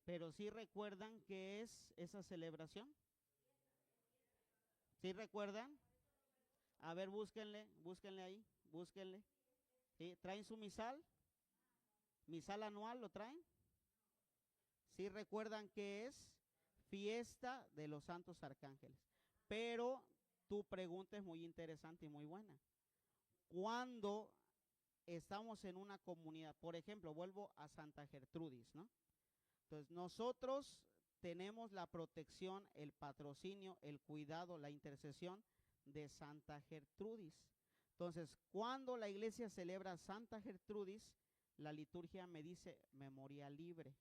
Pero sí recuerdan qué es esa celebración. ¿Sí recuerdan? A ver, búsquenle, búsquenle ahí, búsquenle. ¿Sí? ¿Traen su misal? ¿Misal anual lo traen? ¿Sí recuerdan qué es? Fiesta de los santos arcángeles. Pero tu pregunta es muy interesante y muy buena. Cuando estamos en una comunidad, por ejemplo, vuelvo a Santa Gertrudis, ¿no? Entonces, nosotros tenemos la protección, el patrocinio, el cuidado, la intercesión de Santa Gertrudis. Entonces, cuando la iglesia celebra Santa Gertrudis, la liturgia me dice memoria libre.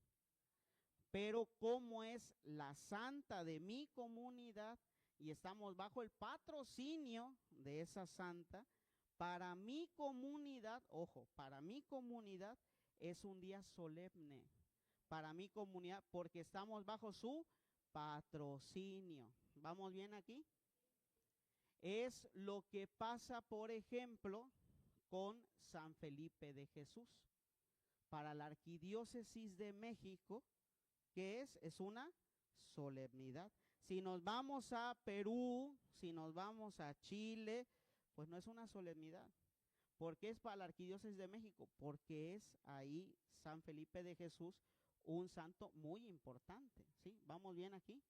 Pero como es la santa de mi comunidad y estamos bajo el patrocinio de esa santa, para mi comunidad, ojo, para mi comunidad es un día solemne. Para mi comunidad, porque estamos bajo su patrocinio. ¿Vamos bien aquí? Es lo que pasa, por ejemplo, con San Felipe de Jesús. Para la Arquidiócesis de México, ¿qué es? Es una solemnidad. Si nos vamos a Perú, si nos vamos a Chile, pues no es una solemnidad. ¿Por qué es para la Arquidiócesis de México? Porque es ahí San Felipe de Jesús, un santo muy importante, ¿sí? ¿Vamos bien aquí?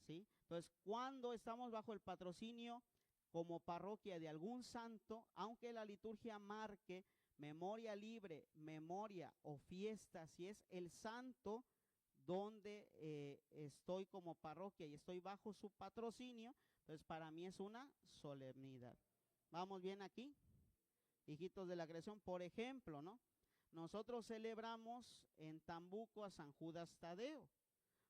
¿Sí? Entonces, cuando estamos bajo el patrocinio como parroquia de algún santo, aunque la liturgia marque memoria libre, memoria o fiesta, si es el santo donde estoy como parroquia y estoy bajo su patrocinio, entonces para mí es una solemnidad. ¿Vamos bien aquí? Hijitos de la creación, por ejemplo, ¿no? Nosotros celebramos en Tambuco a San Judas Tadeo.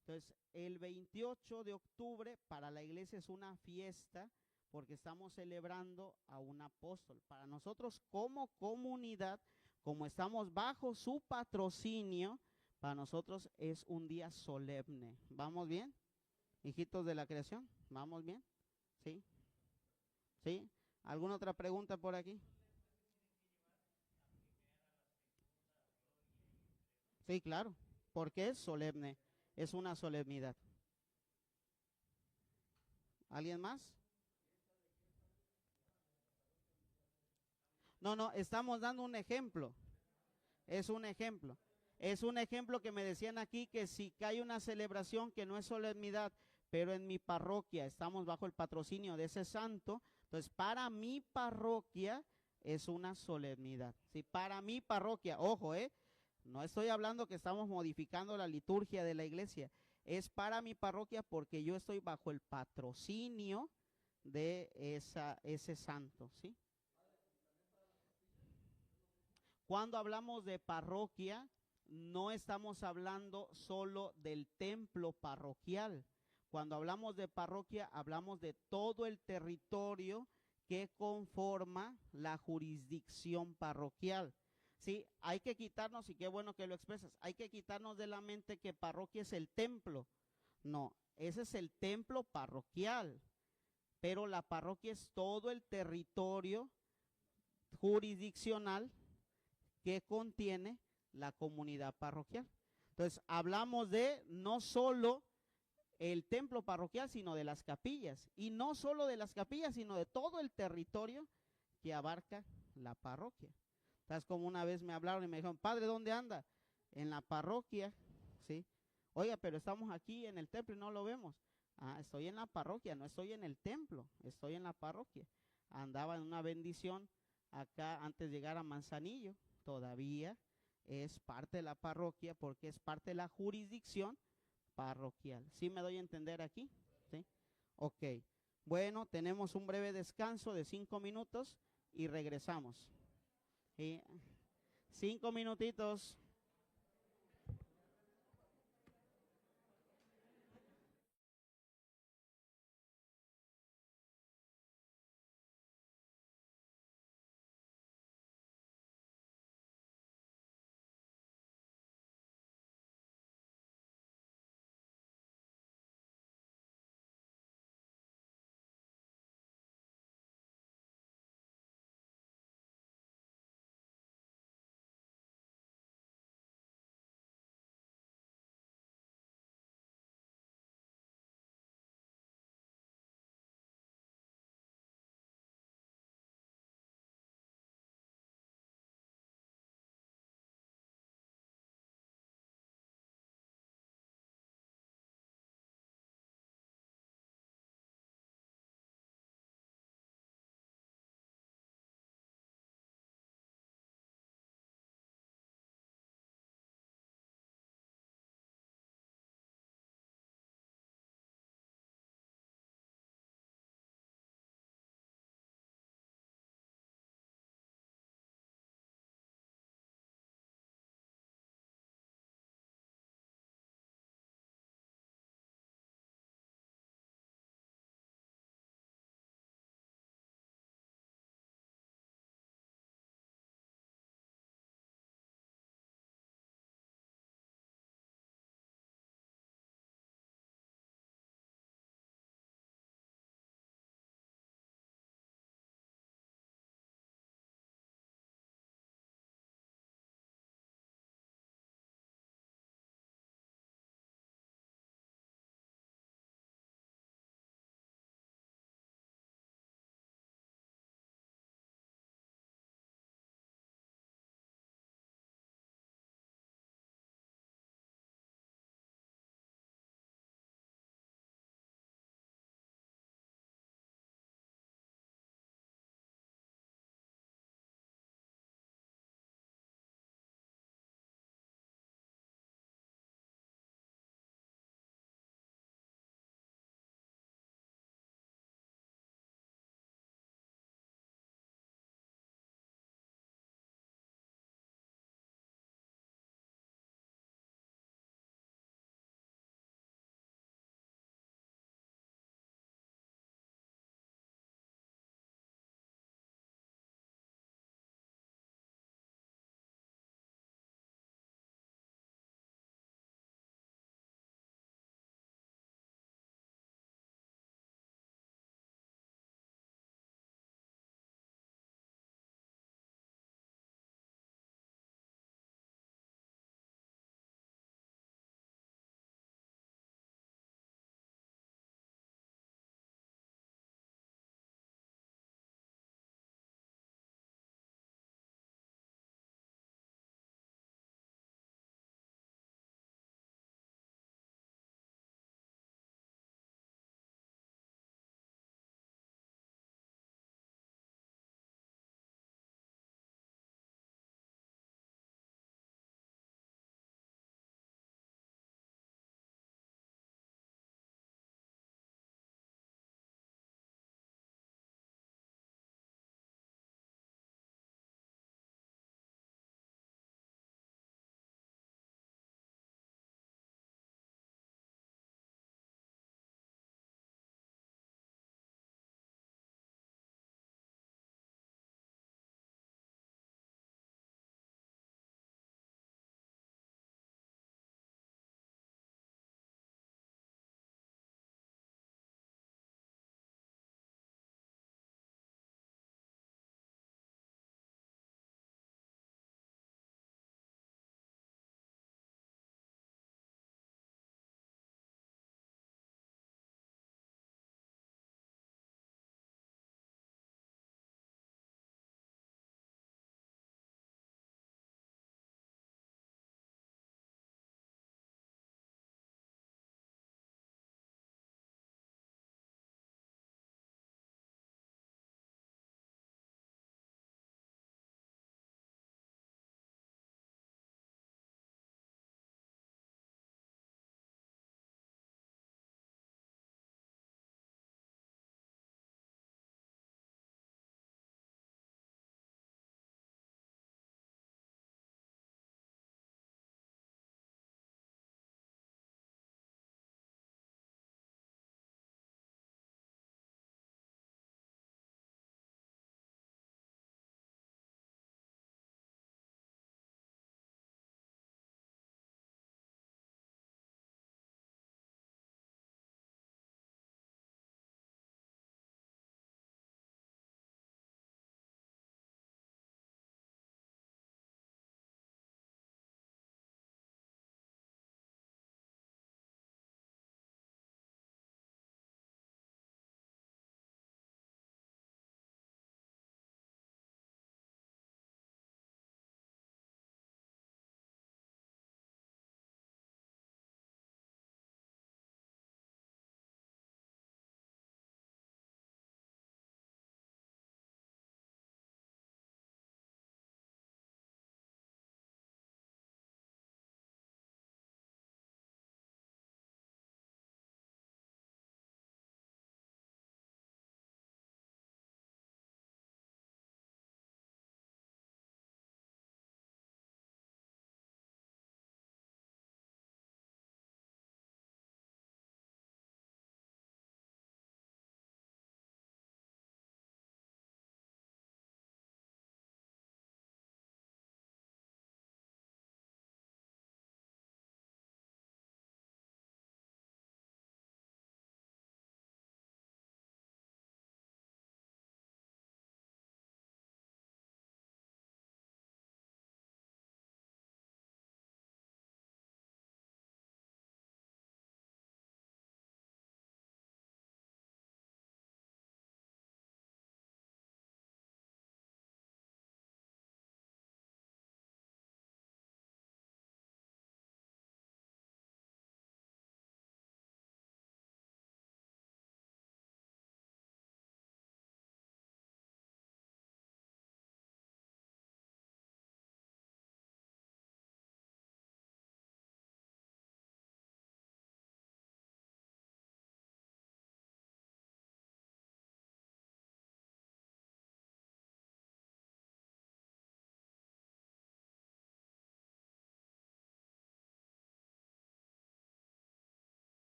Entonces, el 28 de octubre para la iglesia es una fiesta porque estamos celebrando a un apóstol. Para nosotros como comunidad, como estamos bajo su patrocinio, para nosotros es un día solemne. ¿Vamos bien? Hijitos de la creación, ¿vamos bien? ¿Sí? ¿Sí? ¿Alguna otra pregunta por aquí? Sí, claro, porque es solemne, es una solemnidad. ¿Alguien más? No, no, estamos dando un ejemplo. Es un ejemplo. Es un ejemplo que me decían aquí que si hay una celebración que no es solemnidad, pero en mi parroquia estamos bajo el patrocinio de ese santo, entonces para mi parroquia es una solemnidad. Sí, para mi parroquia, ojo, no estoy hablando que estamos modificando la liturgia de la iglesia, es para mi parroquia porque yo estoy bajo el patrocinio de ese santo, ¿sí? Cuando hablamos de parroquia, no estamos hablando solo del templo parroquial. Cuando hablamos de parroquia, hablamos de todo el territorio que conforma la jurisdicción parroquial. Sí, hay que quitarnos, y qué bueno que lo expresas, hay que quitarnos de la mente que parroquia es el templo. No, ese es el templo parroquial, pero la parroquia es todo el territorio jurisdiccional que contiene la comunidad parroquial. Entonces, hablamos de no solo el templo parroquial, sino de las capillas. Y no solo de las capillas, sino de todo el territorio que abarca la parroquia. Entonces, como una vez me hablaron y me dijeron, padre, ¿dónde anda? En la parroquia, ¿sí? Oiga, pero estamos aquí en el templo y no lo vemos. Ah, estoy en la parroquia, no estoy en el templo, estoy en la parroquia. Andaba en una bendición acá antes de llegar a Manzanillo, todavía es parte de la parroquia porque es parte de la jurisdicción parroquial. ¿Sí me doy a entender aquí? ¿Sí? Ok. Bueno, tenemos un breve descanso de 5 minutos y regresamos. ¿Sí? 5 minutitos.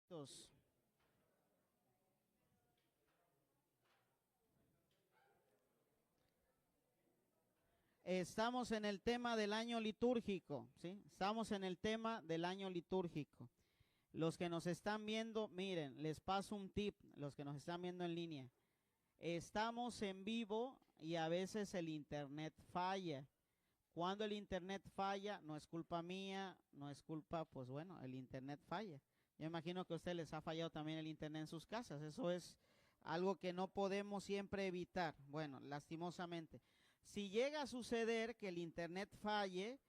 Hijitos, estamos en el tema del año litúrgico, ¿sí? Estamos en el tema del año litúrgico. Los que nos están viendo, miren, les paso un tip, los que nos están viendo en línea. Estamos en vivo y a veces el internet falla. Cuando el internet falla, no es culpa mía, no es culpa, pues bueno, el internet falla. Yo imagino que a ustedes les ha fallado también el internet en sus casas. Eso es algo que no podemos siempre evitar. Bueno, lastimosamente. Si llega a suceder que el internet falle,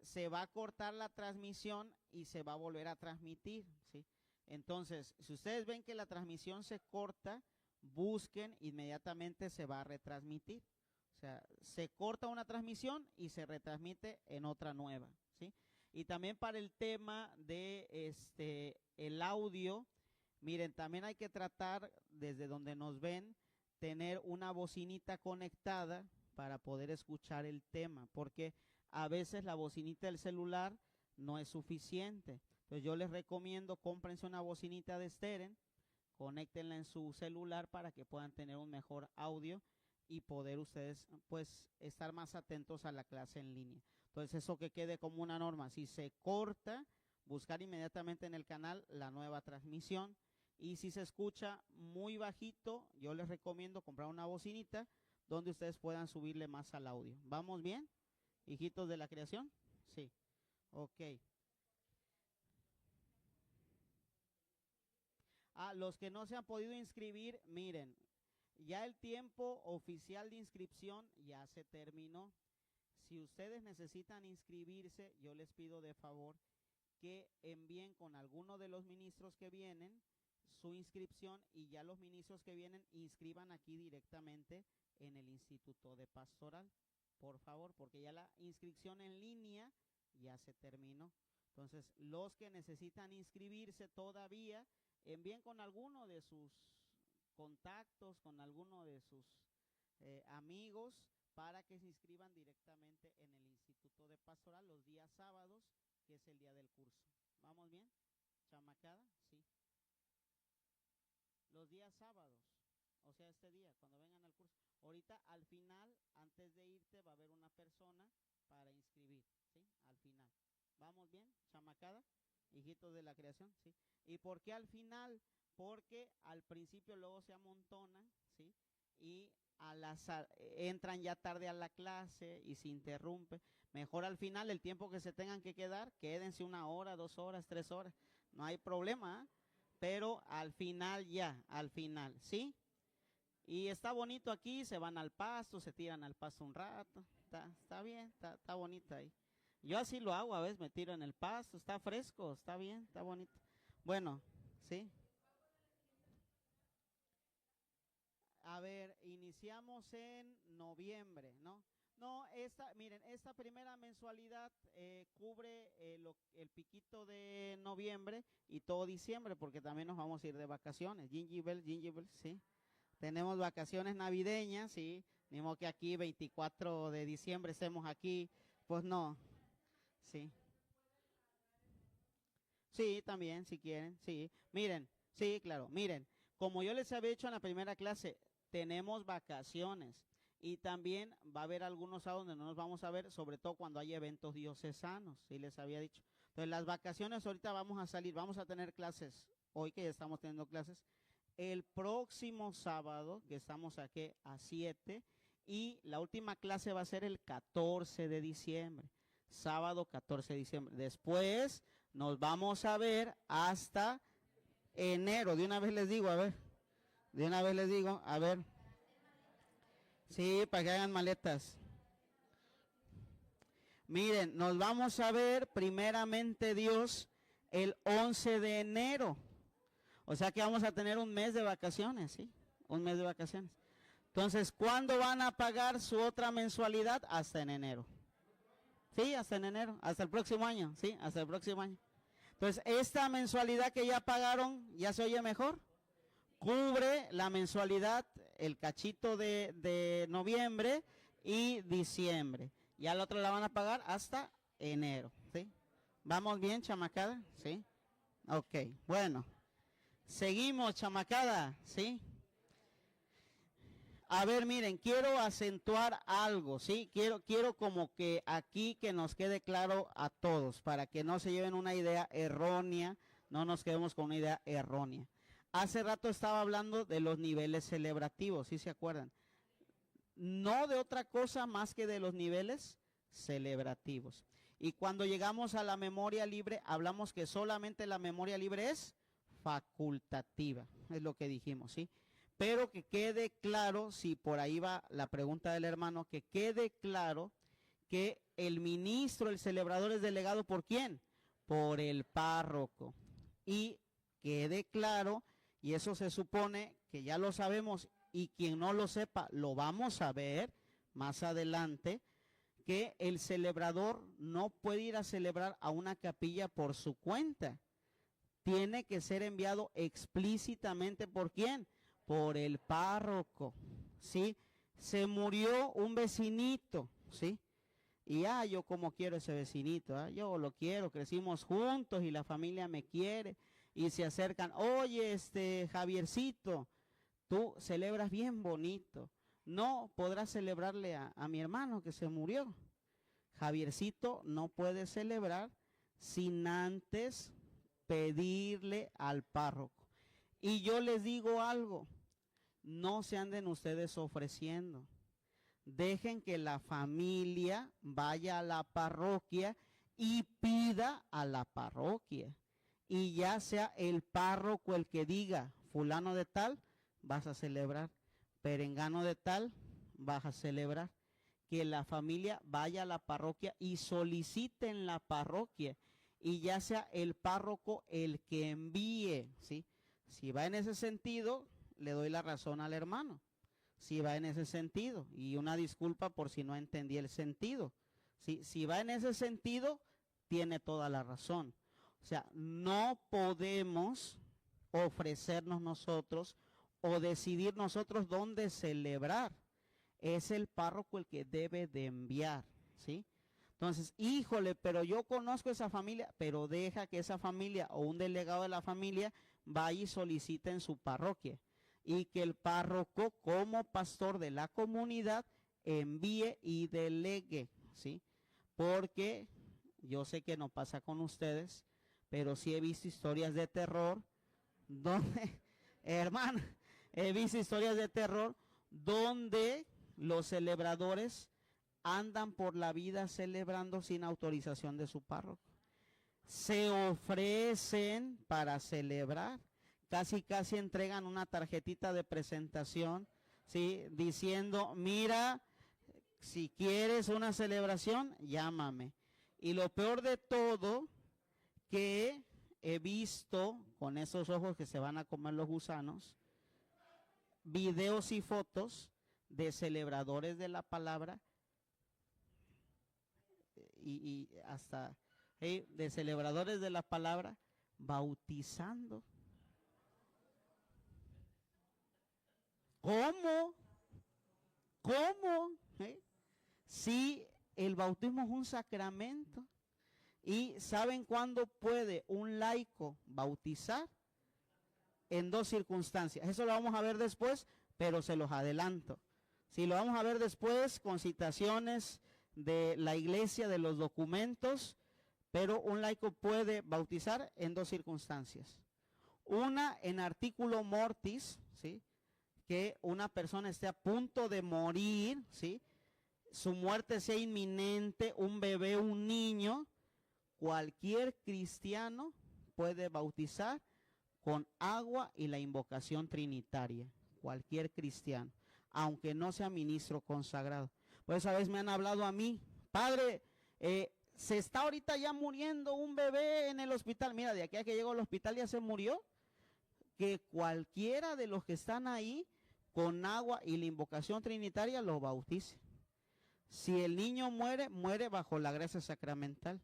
se va a cortar la transmisión y se va a volver a transmitir, ¿sí? Entonces, si ustedes ven que la transmisión se corta, busquen, inmediatamente se va a retransmitir. O sea, se corta una transmisión y se retransmite en otra nueva, ¿sí? Y también para el tema de el audio, miren, también hay que tratar desde donde nos ven tener una bocinita conectada para poder escuchar el tema, porque a veces la bocinita del celular no es suficiente. Entonces yo les recomiendo, cómprense una bocinita de Steren, conéctenla en su celular para que puedan tener un mejor audio y poder ustedes pues estar más atentos a la clase en línea. Entonces eso que quede como una norma, si se corta, buscar inmediatamente en el canal la nueva transmisión, y si se escucha muy bajito, yo les recomiendo comprar una bocinita donde ustedes puedan subirle más al audio. ¿Vamos bien, hijitos de la creación? Sí, ok. Los que no se han podido inscribir, miren, ya el tiempo oficial de inscripción ya se terminó. Si ustedes necesitan inscribirse, yo les pido de favor que envíen con alguno de los ministros que vienen su inscripción, y ya los ministros que vienen inscriban aquí directamente en el Instituto de Pastoral, por favor, porque ya la inscripción en línea ya se terminó. Entonces, los que necesitan inscribirse todavía, envíen con alguno de sus contactos, con alguno de sus amigos, para que se inscriban directamente en el Instituto de Pastoral los días sábados, que es el día del curso. ¿Vamos bien? ¿Chamacada? Sí. Los días sábados, o sea, este día, cuando vengan al curso. Ahorita, al final, antes de irte, va a haber una persona para inscribir, ¿sí? Al final. ¿Vamos bien? ¿Chamacada? Hijitos de la creación, ¿sí? ¿Y por qué al final? Porque al principio luego se amontonan, ¿sí? Y entran ya tarde a la clase y se interrumpe. Mejor al final, el tiempo que se tengan que quedar, quédense 1 hora, 2 horas, 3 horas. No hay problema, ¿eh? Pero al final ya, al final, ¿sí? Y está bonito aquí, se van al pasto, se tiran al pasto un rato, está bien, está bonito ahí. Yo así lo hago, a veces me tiro en el pasto, está fresco, está bien, está bonito. Bueno, ¿sí? A ver, iniciamos en noviembre, ¿no? No, miren, esta primera mensualidad cubre el piquito de noviembre y todo diciembre, porque también nos vamos a ir de vacaciones. Jingle Bell, sí. Tenemos vacaciones navideñas, sí. Ni modo que aquí 24 de diciembre estemos aquí, pues no, sí. Sí, también, si quieren, sí. Miren, sí, claro, miren, como yo les había dicho en la primera clase, tenemos vacaciones y también va a haber algunos sábados donde no nos vamos a ver, sobre todo cuando hay eventos diocesanos, sí les había dicho. Entonces, las vacaciones ahorita vamos a salir, vamos a tener clases, hoy que ya estamos teniendo clases, el próximo sábado, que estamos aquí a 7, y la última clase va a ser el 14 de diciembre. Sábado 14 de diciembre. Después nos vamos a ver hasta enero. De una vez les digo, a ver. De una vez les digo, a ver. Sí, para que hagan maletas. Miren, nos vamos a ver primeramente Dios el 11 de enero. O sea que vamos a tener un mes de vacaciones, ¿sí? Un mes de vacaciones. Entonces, ¿cuándo van a pagar su otra mensualidad? Hasta en enero. Sí, hasta en enero, hasta el próximo año, sí, hasta el próximo año. Entonces, esta mensualidad que ya pagaron, ¿ya se oye mejor? Cubre la mensualidad, el cachito de noviembre y diciembre. Ya la otra la van a pagar hasta enero, ¿sí? ¿Vamos bien, chamacada? Sí. Ok, bueno. Seguimos, chamacada, ¿sí? A ver, miren, quiero acentuar algo, ¿sí? Quiero como que aquí que nos quede claro a todos, para que no se lleven una idea errónea, no nos quedemos con una idea errónea. Hace rato estaba hablando de los niveles celebrativos, ¿sí se acuerdan? No de otra cosa más que de los niveles celebrativos. Y cuando llegamos a la memoria libre, hablamos que solamente la memoria libre es facultativa, es lo que dijimos, ¿sí? Pero que quede claro, si por ahí va la pregunta del hermano, que quede claro que el ministro, el celebrador es delegado ¿por quién? Por el párroco. Y quede claro, y eso se supone que ya lo sabemos, y quien no lo sepa, lo vamos a ver más adelante, que el celebrador no puede ir a celebrar a una capilla por su cuenta. Tiene que ser enviado explícitamente ¿por quién? Por el párroco, ¿sí? Se murió un vecinito, ¿sí? Y yo como quiero ese vecinito, yo lo quiero, crecimos juntos y la familia me quiere. Y se acercan, oye, Javiercito, tú celebras bien bonito. No podrás celebrarle a mi hermano que se murió. Javiercito no puede celebrar sin antes pedirle al párroco. Y yo les digo algo, no se anden ustedes ofreciendo. Dejen que la familia vaya a la parroquia y pida a la parroquia. Y ya sea el párroco el que diga, fulano de tal, vas a celebrar, perengano de tal, vas a celebrar. Que la familia vaya a la parroquia y solicite en la parroquia. Y ya sea el párroco el que envíe, ¿sí? Si va en ese sentido, le doy la razón al hermano. Si va en ese sentido, y una disculpa por si no entendí el sentido. ¿Sí? Si va en ese sentido, tiene toda la razón. O sea, no podemos ofrecernos nosotros o decidir nosotros dónde celebrar. Es el párroco el que debe de enviar, ¿sí? Entonces, híjole, pero yo conozco esa familia, pero deja que esa familia o un delegado de la familia vaya y solicite en su parroquia. Y que el párroco, como pastor de la comunidad, envíe y delegue, ¿sí? Porque yo sé que no pasa con ustedes, pero sí he visto historias de terror, donde, hermano, he visto historias de terror donde los celebradores andan por la vida celebrando sin autorización de su párroco. Se ofrecen para celebrar, casi entregan una tarjetita de presentación, ¿sí? Diciendo, mira, si quieres una celebración, llámame. Y lo peor de todo, que he visto con esos ojos que se van a comer los gusanos, videos y fotos de celebradores de la palabra y hasta de celebradores de la palabra bautizando. ¿Cómo? Si el bautismo es un sacramento. ¿Y saben cuándo puede un laico bautizar? En dos circunstancias. Eso lo vamos a ver después, pero se los adelanto. Si lo vamos a ver después con citaciones de la iglesia, de los documentos, pero un laico puede bautizar en dos circunstancias. Una, en artículo mortis, ¿sí? Que una persona esté a punto de morir, ¿sí? Su muerte sea inminente, un bebé, un niño, cualquier cristiano puede bautizar con agua y la invocación trinitaria, cualquier cristiano, aunque no sea ministro consagrado. Pues a veces me han hablado a mí, padre, se está ahorita ya muriendo un bebé en el hospital. Mira, de aquí a que llegó al hospital ya se murió. Que cualquiera de los que están ahí con agua y la invocación trinitaria lo bautice. Si el niño muere, muere bajo la gracia sacramental.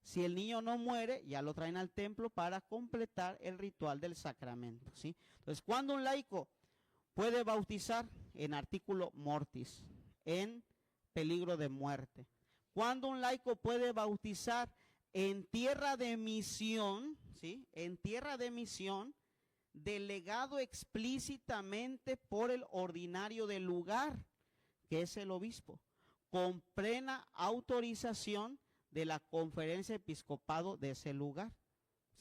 Si el niño no muere, ya lo traen al templo para completar el ritual del sacramento, ¿sí? Entonces, cuando un laico puede bautizar en artículo mortis, en peligro de muerte. Cuando un laico puede bautizar en tierra de misión, ¿sí? En tierra de misión, delegado explícitamente por el ordinario del lugar, que es el obispo, con plena autorización de la conferencia episcopado de ese lugar,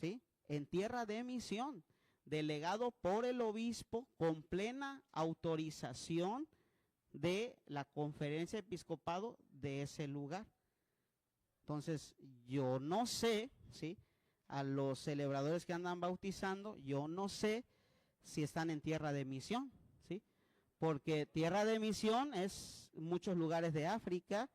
¿sí? En tierra de misión, delegado por el obispo con plena autorización de la conferencia episcopado de ese lugar. Entonces, yo no sé, ¿sí? A los celebradores que andan bautizando, yo no sé si están en tierra de misión, ¿sí? Porque tierra de misión es muchos lugares de África.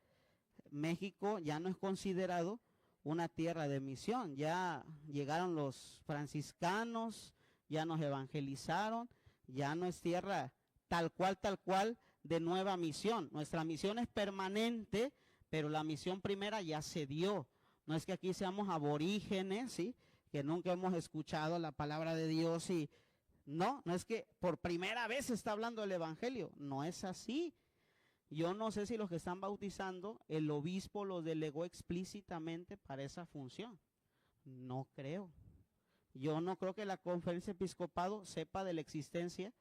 México ya no es considerado una tierra de misión. Ya llegaron los franciscanos, ya nos evangelizaron, ya no es tierra tal cual de nueva misión. Nuestra misión es permanente, pero la misión primera ya se dio. No es que aquí seamos aborígenes, ¿sí? Que nunca hemos escuchado la palabra de Dios y no es que por primera vez se está hablando del evangelio. No es así. Yo no sé si los que están bautizando, el obispo los delegó explícitamente para esa función. No creo. Yo no creo que la conferencia episcopado sepa de la existencia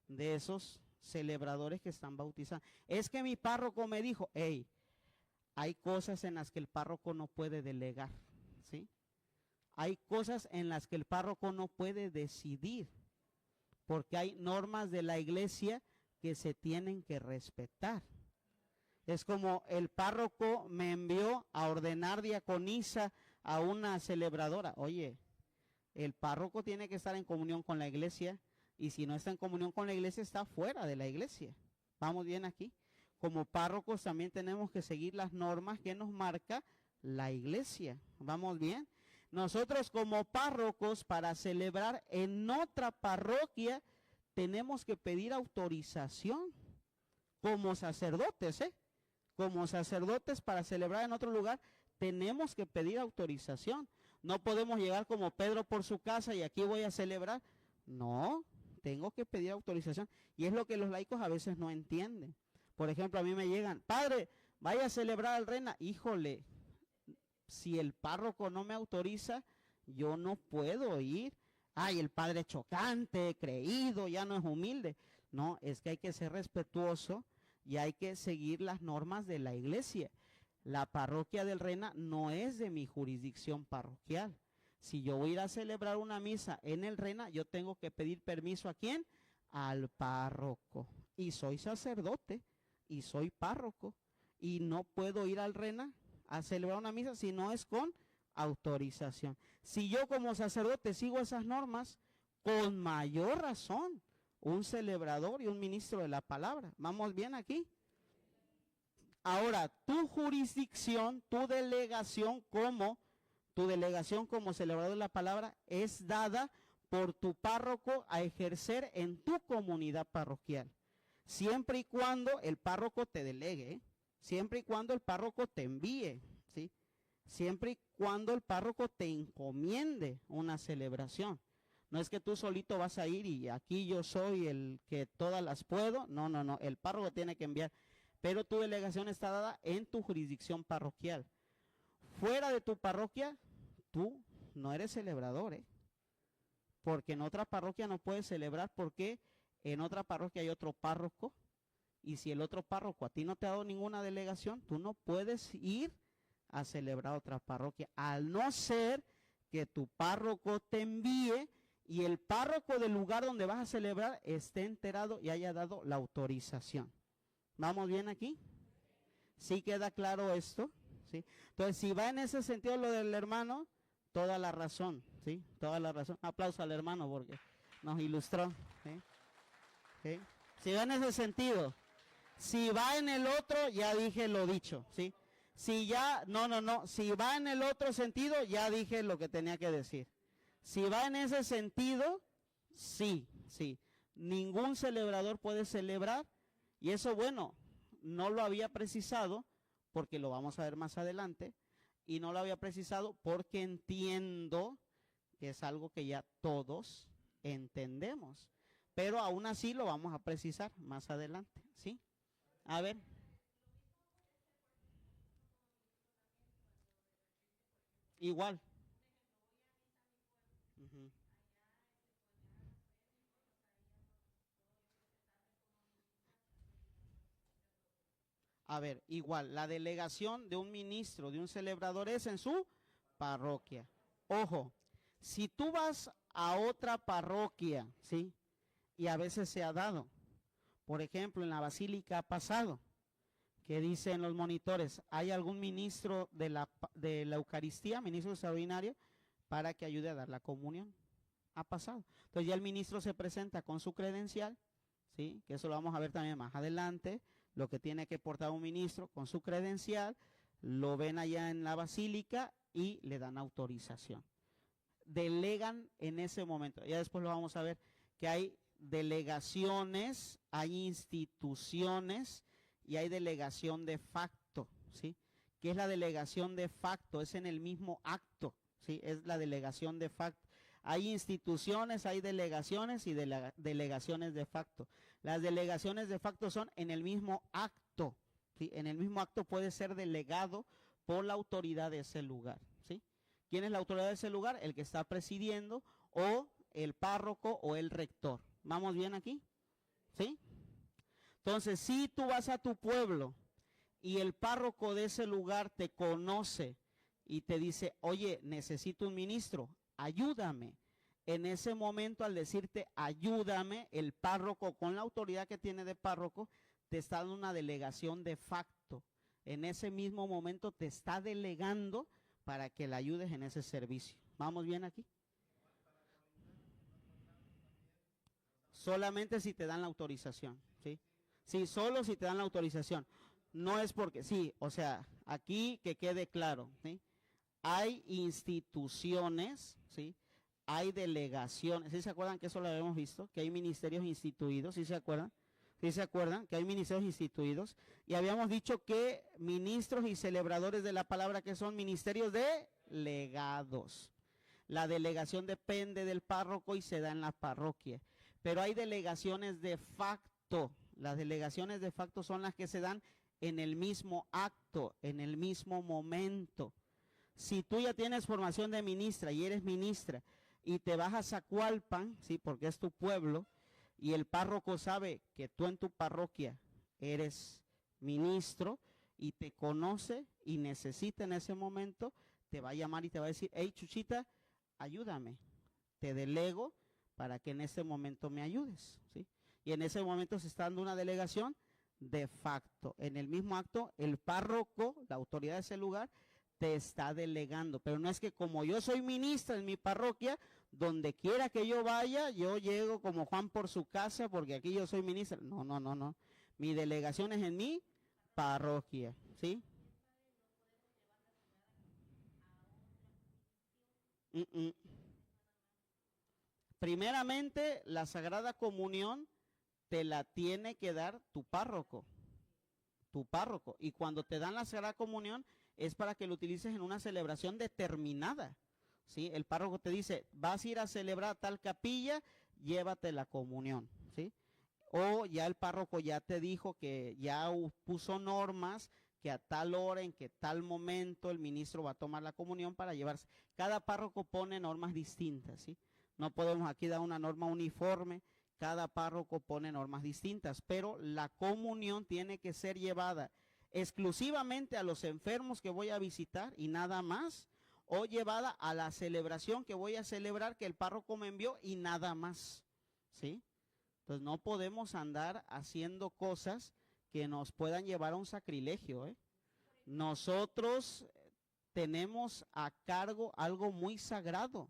de esos celebradores que están bautizando. Es que mi párroco me dijo, hey, hay cosas en las que el párroco no puede delegar, ¿sí? Hay cosas en las que el párroco no puede decidir, porque hay normas de la iglesia que se tienen que respetar. Es como el párroco me envió a ordenar diaconisa a una celebradora. Oye, el párroco tiene que estar en comunión con la iglesia y si no está en comunión con la iglesia está fuera de la iglesia. ¿Vamos bien aquí? Como párrocos también tenemos que seguir las normas que nos marca la iglesia. ¿Vamos bien? Nosotros como párrocos para celebrar en otra parroquia tenemos que pedir autorización como sacerdotes, Como sacerdotes para celebrar en otro lugar tenemos que pedir autorización. No podemos llegar como Pedro por su casa y aquí voy a celebrar. No, tengo que pedir autorización. Y es lo que los laicos a veces no entienden. Por ejemplo, a mí me llegan, padre, vaya a celebrar al Rena. Híjole, si el párroco no me autoriza, yo no puedo ir. Ay, el padre chocante, creído, ya no es humilde. No, es que hay que ser respetuoso y hay que seguir las normas de la iglesia. La parroquia del Rena no es de mi jurisdicción parroquial. Si yo voy a ir a celebrar una misa en el Rena, yo tengo que pedir permiso ¿a quién? Al párroco. Y soy sacerdote y soy párroco y no puedo ir al Rena a celebrar una misa si no es con autorización. Si yo como sacerdote sigo esas normas, con mayor razón, un celebrador y un ministro de la palabra. ¿Vamos bien aquí? Ahora, tu jurisdicción, tu delegación como celebrador de la palabra es dada por tu párroco a ejercer en tu comunidad parroquial. Siempre y cuando el párroco te delegue, siempre y cuando el párroco te envíe, ¿sí? Siempre y cuando el párroco te encomiende una celebración. No es que tú solito vas a ir y aquí yo soy el que todas las puedo. No, el párroco tiene que enviar. Pero tu delegación está dada en tu jurisdicción parroquial. Fuera de tu parroquia, tú no eres celebrador, porque en otra parroquia no puedes celebrar porque en otra parroquia hay otro párroco y si el otro párroco a ti no te ha dado ninguna delegación, tú no puedes ir a celebrar otra parroquia, al no ser que tu párroco te envíe y el párroco del lugar donde vas a celebrar esté enterado y haya dado la autorización. ¿Vamos bien aquí? ¿Sí queda claro esto? ¿Sí? Entonces, si va en ese sentido lo del hermano, toda la razón, ¿sí? Toda la razón. Aplauso al hermano porque nos ilustró. ¿Sí? ¿Sí? Si va en ese sentido. Si va en el otro, ya dije lo dicho, ¿sí? Si ya, no. Si va en el otro sentido, ya dije lo que tenía que decir. Si va en ese sentido, sí. Ningún celebrador puede celebrar. Y eso, bueno, no lo había precisado, porque lo vamos a ver más adelante, y no lo había precisado porque entiendo que es algo que ya todos entendemos. Pero aún así lo vamos a precisar más adelante, ¿sí? A ver. Igual. Uh-huh. A ver, igual, la delegación de un ministro, de un celebrador es en su parroquia. Ojo, si tú vas a otra parroquia, ¿sí? Y a veces se ha dado. Por ejemplo, en la basílica ha pasado, que dicen los monitores, ¿hay algún ministro de la Eucaristía, ministro extraordinario, para que ayude a dar la comunión? Ha pasado. Entonces ya el ministro se presenta con su credencial, ¿sí? Que eso lo vamos a ver también más adelante, lo que tiene que portar un ministro con su credencial, lo ven allá en la basílica y le dan autorización. Delegan en ese momento. Ya después lo vamos a ver que hay delegaciones, hay instituciones y hay delegación de facto, ¿sí? ¿Qué es la delegación de facto? Es en el mismo acto, ¿sí? Es la delegación de facto. Hay instituciones, hay delegaciones y delegaciones de facto. Las delegaciones de facto son en el mismo acto, ¿sí? En el mismo acto puede ser delegado por la autoridad de ese lugar, ¿sí? ¿Quién es la autoridad de ese lugar? El que está presidiendo o el párroco o el rector. ¿Vamos bien aquí? ¿Sí? Entonces, si tú vas a tu pueblo y el párroco de ese lugar te conoce y te dice, oye, necesito un ministro, ayúdame. En ese momento, al decirte ayúdame, el párroco, con la autoridad que tiene de párroco, te está dando una delegación de facto. En ese mismo momento te está delegando para que le ayudes en ese servicio. ¿Vamos bien aquí? Solamente si te dan la autorización, ¿sí? Sí, solo si te dan la autorización. No es porque, sí, o sea, aquí que quede claro, ¿sí? Hay instituciones, ¿sí? Hay delegaciones. ¿Sí se acuerdan que eso lo habíamos visto? Que hay ministerios instituidos, ¿sí se acuerdan? ¿Sí se acuerdan? Que hay ministerios instituidos. Y habíamos dicho que ministros y celebradores de la palabra, que son ministerios delegados. La delegación depende del párroco y se da en la parroquia. Pero hay delegaciones de facto. Las delegaciones de facto son las que se dan en el mismo acto, en el mismo momento. Si tú ya tienes formación de ministra y eres ministra y te vas a Zacualpan, ¿sí? Porque es tu pueblo, y el párroco sabe que tú en tu parroquia eres ministro y te conoce y necesita en ese momento, te va a llamar y te va a decir, hey Chuchita, ayúdame, te delego para que en ese momento me ayudes, ¿sí? Y en ese momento se está dando una delegación de facto. En el mismo acto, el párroco, la autoridad de ese lugar, te está delegando. Pero no es que como yo soy ministra en mi parroquia, donde quiera que yo vaya, yo llego como Juan por su casa, porque aquí yo soy ministra. No, no, no, no. Mi delegación es en mi parroquia, ¿sí? Mm, mm. Primeramente, la Sagrada Comunión te la tiene que dar tu párroco. Tu párroco. Y cuando te dan la Sagrada Comunión es para que lo utilices en una celebración determinada. ¿Sí? El párroco te dice, vas a ir a celebrar tal capilla, llévate la comunión. ¿Sí? O ya el párroco ya te dijo que ya puso normas que a tal hora, en que tal momento el ministro va a tomar la comunión para llevarse. Cada párroco pone normas distintas, ¿sí? No podemos aquí dar una norma uniforme, cada párroco pone normas distintas, pero la comunión tiene que ser llevada exclusivamente a los enfermos que voy a visitar y nada más, o llevada a la celebración que voy a celebrar que el párroco me envió y nada más, ¿sí? Entonces no podemos andar haciendo cosas que nos puedan llevar a un sacrilegio, ¿eh? Nosotros tenemos a cargo algo muy sagrado,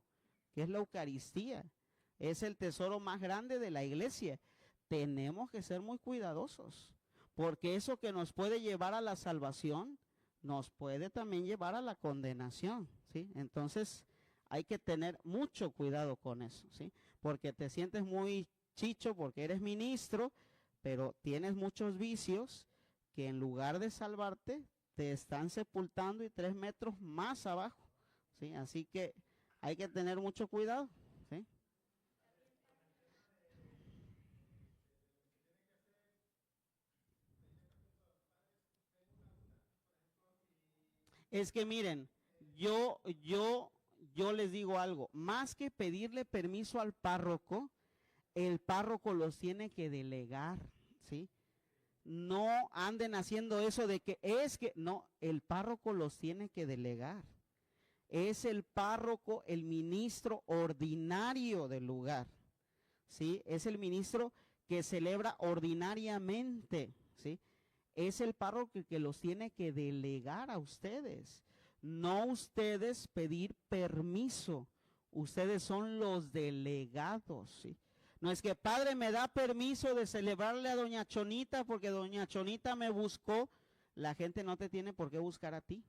que es la Eucaristía. Es el tesoro más grande de la iglesia. Tenemos que ser muy cuidadosos, porque eso que nos puede llevar a la salvación, nos puede también llevar a la condenación, ¿sí? Entonces hay que tener mucho cuidado con eso, ¿sí? Porque te sientes muy chicho porque eres ministro, pero tienes muchos vicios que en lugar de salvarte, te están sepultando y 3 metros más abajo, ¿sí? Así que hay que tener mucho cuidado, ¿sí? Es que miren, yo les digo algo, más que pedirle permiso al párroco, el párroco los tiene que delegar, ¿sí? No anden haciendo eso de que es que, no, el párroco los tiene que delegar. Es el párroco, el ministro ordinario del lugar, ¿sí? Es el ministro que celebra ordinariamente, ¿sí? Es el párroco que los tiene que delegar a ustedes, no ustedes pedir permiso. Ustedes son los delegados, ¿sí? No es que padre me da permiso de celebrarle a doña Chonita porque doña Chonita me buscó. La gente no te tiene por qué buscar a ti.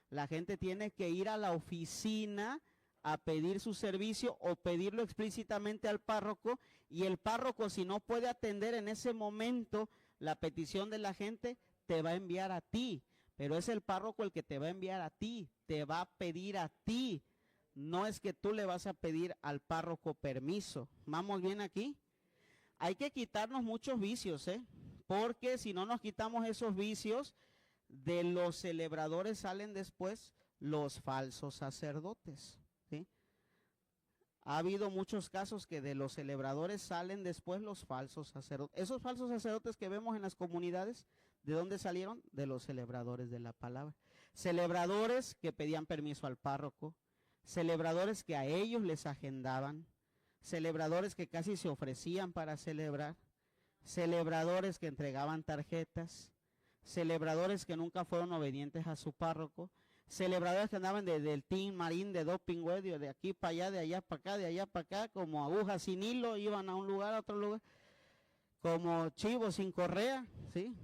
La gente tiene que ir a la oficina a pedir su servicio o pedirlo explícitamente al párroco, y el párroco, si no puede atender en ese momento la petición de la gente, te va a enviar a ti. Pero es el párroco el que te va a enviar a ti, te va a pedir a ti. No es que tú le vas a pedir al párroco permiso. ¿Vamos bien aquí? Hay que quitarnos muchos vicios, porque si no nos quitamos esos vicios, de los celebradores salen después los falsos sacerdotes, ¿sí? Ha habido muchos casos que de los celebradores salen después los falsos sacerdotes. Esos falsos sacerdotes que vemos en las comunidades, ¿de dónde salieron? De los celebradores de la palabra. Celebradores que pedían permiso al párroco, celebradores que a ellos les agendaban, celebradores que casi se ofrecían para celebrar, celebradores que entregaban tarjetas, celebradores que nunca fueron obedientes a su párroco, celebradores que andaban del team marín, de doping, de aquí para allá, de allá para acá, de allá para acá, como agujas sin hilo, iban a un lugar, a otro lugar, como chivos sin correa, ¿sí?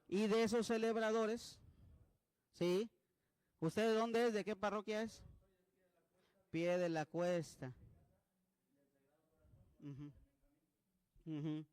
Y de esos celebradores, ¿sí? ¿Usted de dónde es? ¿De qué parroquia es? Pie de la Cuesta. Uh-huh. Uh-huh. Uh-huh.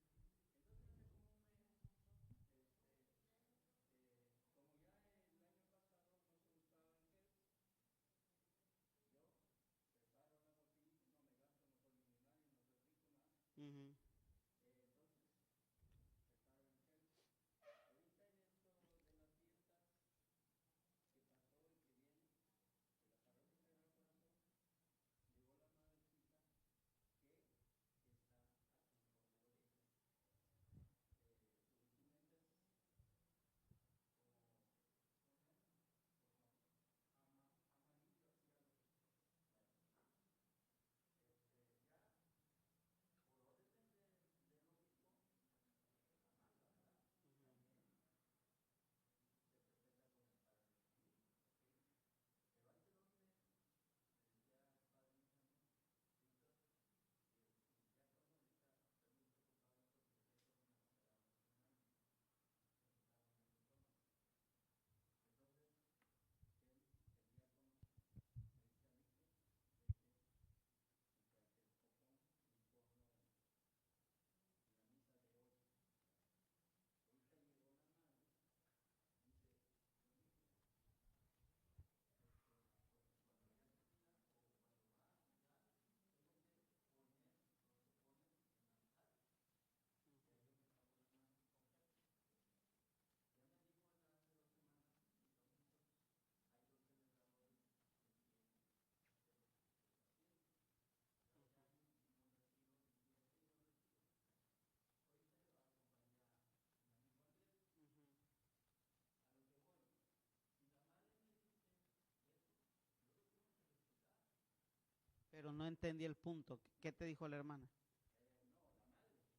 Pero no entendí el punto. ¿Qué te dijo la hermana?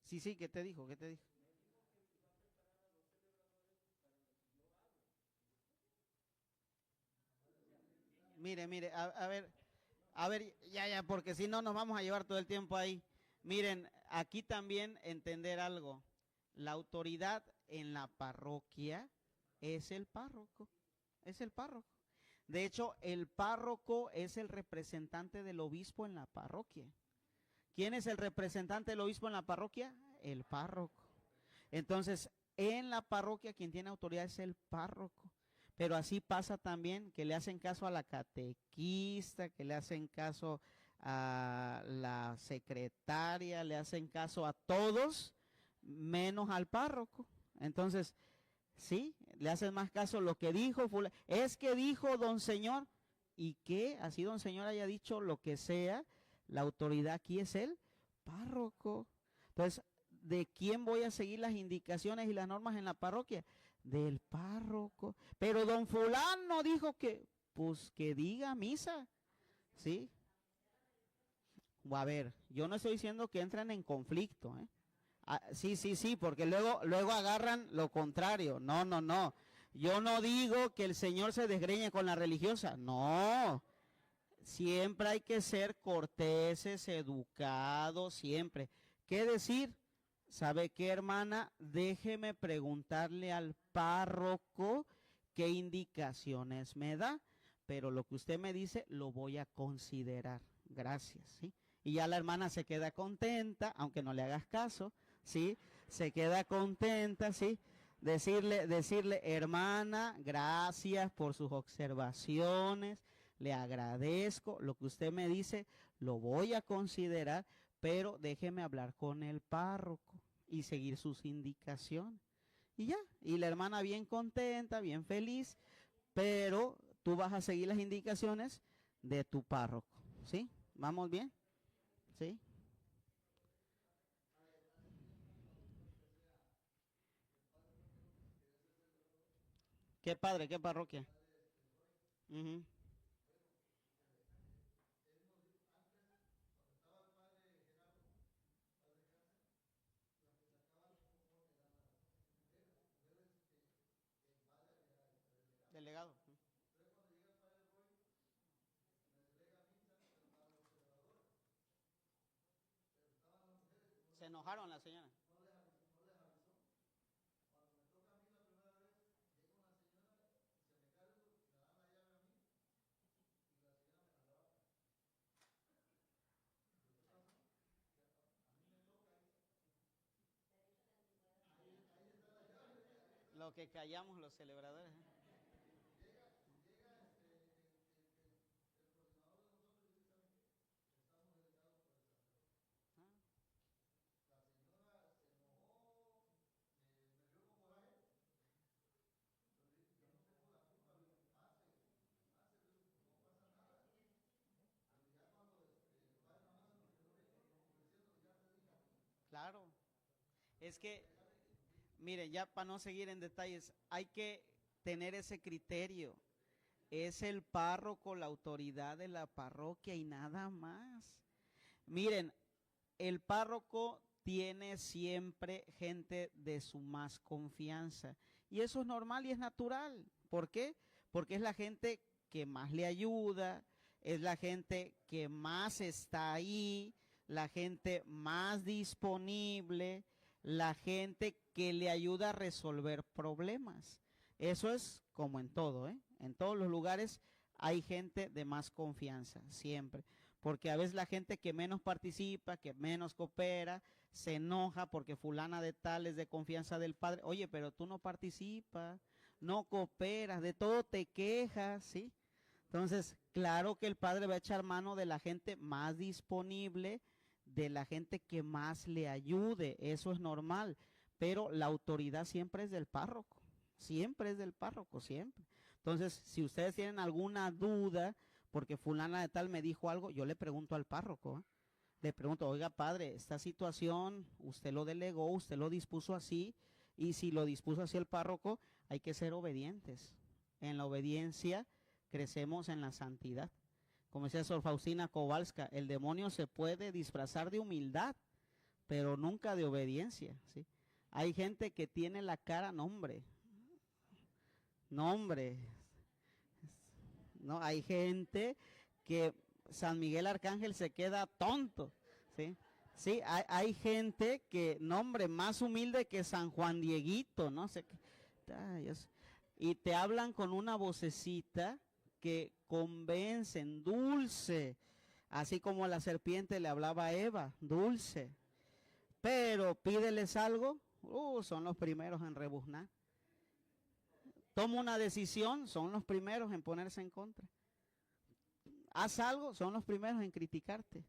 Sí, sí, ¿qué te dijo? ¿Qué te dijo? Mire, mire, a ver, ya, porque si no nos vamos a llevar todo el tiempo ahí. Miren, aquí también entender algo. La autoridad en la parroquia es el párroco, es el párroco. De hecho, el párroco es el representante del obispo en la parroquia. ¿Quién es el representante del obispo en la parroquia? El párroco. Entonces, en la parroquia quien tiene autoridad es el párroco. Pero así pasa también que le hacen caso a la catequista, que le hacen caso a la secretaria, le hacen caso a todos, menos al párroco. Entonces, sí, le hacen más caso lo que dijo, es que dijo don señor, y que así don señor haya dicho lo que sea, la autoridad aquí es el párroco. Entonces, ¿de quién voy a seguir las indicaciones y las normas en la parroquia? Del párroco. Pero don fulano dijo que, pues que diga misa, ¿sí? A ver, yo no estoy diciendo que entren en conflicto, ¿eh? Sí, porque luego agarran lo contrario. No. Yo no digo que el Señor se desgreñe con la religiosa, no. Siempre hay que ser corteses, educados, siempre. ¿Qué decir? ¿Sabe qué, hermana? Déjeme preguntarle al párroco qué indicaciones me da, pero lo que usted me dice lo voy a considerar. Gracias, ¿sí? Y ya la hermana se queda contenta, aunque no le hagas caso, ¿sí? Se queda contenta, ¿sí? Decirle, hermana, gracias por sus observaciones, le agradezco, lo que usted me dice lo voy a considerar, pero déjeme hablar con el párroco y seguir sus indicaciones. Y ya, y la hermana bien contenta, bien feliz, pero tú vas a seguir las indicaciones de tu párroco, ¿sí? ¿Vamos bien? ¿Sí? ¿Qué padre, qué parroquia? Ujú. Delegado. Se enojaron las señoras. Lo que callamos los celebradores. ¿Eh? Ah, claro. Es que, miren, ya para no seguir en detalles, hay que tener ese criterio. Es el párroco, la autoridad de la parroquia y nada más. Miren, el párroco tiene siempre gente de su más confianza. Y eso es normal y es natural. ¿Por qué? Porque es la gente que más le ayuda, es la gente que más está ahí, la gente más disponible, la gente que le ayuda a resolver problemas. Eso es como en todo, ¿eh? En todos los lugares hay gente de más confianza, siempre. Porque a veces la gente que menos participa, que menos coopera, se enoja porque fulana de tal es de confianza del padre. Oye, pero tú no participas, no cooperas, de todo te quejas, ¿sí? Entonces, claro que el padre va a echar mano de la gente más disponible, de la gente que más le ayude, eso es normal, pero la autoridad siempre es del párroco, siempre es del párroco, siempre. Entonces, si ustedes tienen alguna duda, porque fulana de tal me dijo algo, yo le pregunto al párroco, ¿eh? Le pregunto, oiga padre, esta situación usted lo delegó, usted lo dispuso así, y si lo dispuso así el párroco, hay que ser obedientes. En la obediencia crecemos en la santidad. Como decía Sor Faustina Kowalska, el demonio se puede disfrazar de humildad, pero nunca de obediencia, ¿sí? Hay gente que tiene la cara, nombre, no, hay gente que San Miguel Arcángel se queda tonto, ¿sí? Sí, hay gente que, nombre, más humilde que San Juan Dieguito, no sé qué. Y te hablan con una vocecita que convencen, dulce, así como la serpiente le hablaba a Eva, dulce. Pero pídeles algo, son los primeros en rebuznar. Toma una decisión, son los primeros en ponerse en contra. Haz algo, son los primeros en criticarte.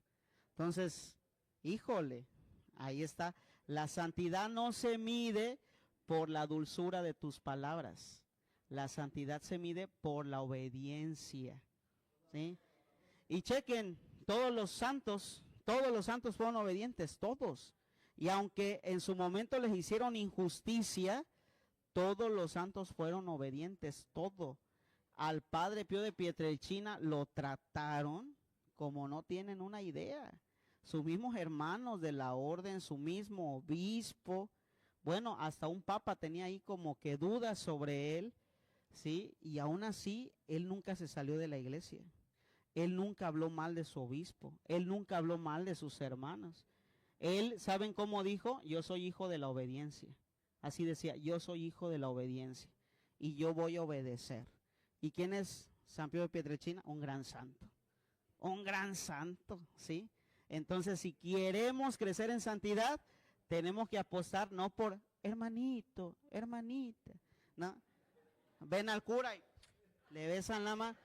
Entonces, híjole, ahí está. La santidad no se mide por la dulzura de tus palabras. La santidad se mide por la obediencia. ¿Sí? Y chequen, todos los santos fueron obedientes, todos. Y aunque en su momento les hicieron injusticia, todos los santos fueron obedientes, todo. Al padre Pío de Pietrelcina lo trataron como no tienen una idea. Sus mismos hermanos de la orden, su mismo obispo, bueno, hasta un papa tenía ahí como que dudas sobre él, ¿sí? Y aún así, él nunca se salió de la iglesia. Él nunca habló mal de su obispo, él nunca habló mal de sus hermanos. Él, ¿saben cómo dijo? Yo soy hijo de la obediencia. Así decía, yo soy hijo de la obediencia y yo voy a obedecer. ¿Y quién es San Pío de Pietrelcina? Un gran santo, ¿sí? Entonces, si queremos crecer en santidad, tenemos que apostar no por hermanito, hermanita, ¿no? Ven al cura y le besan la mano,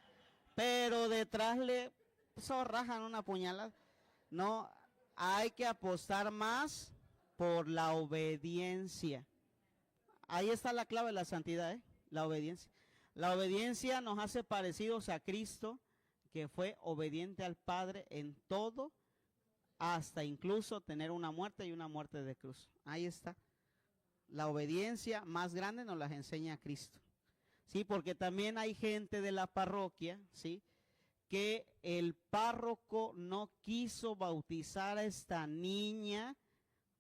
pero detrás le zorrajan una puñalada. No, hay que apostar más por la obediencia. Ahí está la clave de la santidad, la obediencia. La obediencia nos hace parecidos a Cristo, que fue obediente al Padre en todo, hasta incluso tener una muerte y una muerte de cruz. Ahí está. La obediencia más grande nos la enseña Cristo. Sí, porque también hay gente de la parroquia, ¿sí?, que el párroco no quiso bautizar a esta niña.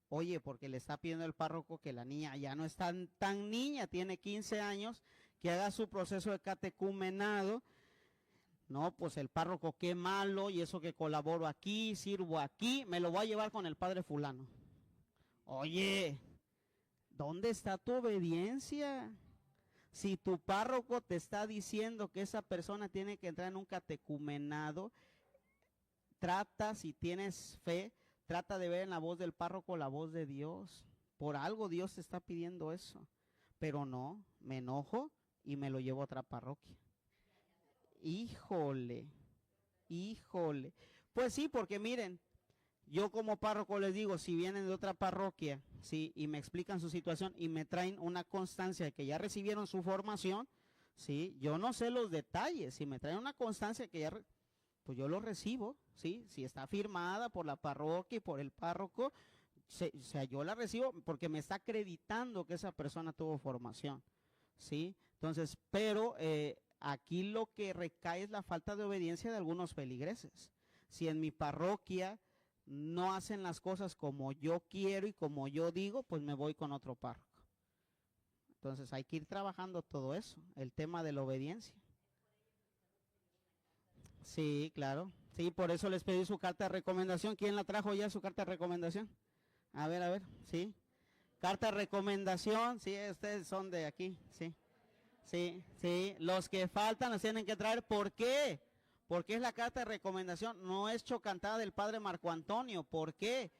Oye, porque le está pidiendo el párroco que la niña ya no es tan niña, tiene 15 años, que haga su proceso de catecumenado. No, pues el párroco, qué malo, y eso que colaboro aquí, sirvo aquí, me lo voy a llevar con el padre fulano. Oye, ¿dónde está tu obediencia? Si tu párroco te está diciendo que esa persona tiene que entrar en un catecumenado, trata, si tienes fe, trata de ver en la voz del párroco la voz de Dios. Por algo Dios te está pidiendo eso. Pero no, me enojo y me lo llevo a otra parroquia. Híjole. Pues sí, porque miren, yo como párroco les digo, si vienen de otra parroquia, sí, y me explican su situación y me traen una constancia de que ya recibieron su formación, sí, yo no sé los detalles, si me traen una constancia que ya, pues yo lo recibo, sí, si está firmada por la parroquia y por el párroco, o sea, yo la recibo porque me está acreditando que esa persona tuvo formación, sí, entonces, pero aquí lo que recae es la falta de obediencia de algunos feligreses. Si en mi parroquia no hacen las cosas como yo quiero y como yo digo, pues me voy con otro párroco. Entonces hay que ir trabajando todo eso, el tema de la obediencia. Sí, claro. Sí, por eso les pedí su carta de recomendación. ¿Quién la trajo ya su carta de recomendación? A ver, sí. Carta de recomendación, sí, ustedes son de aquí, sí. Sí, los que faltan los tienen que traer. ¿Por qué? Porque es la carta de recomendación, no es chocantada del padre Marco Antonio. ¿Por qué?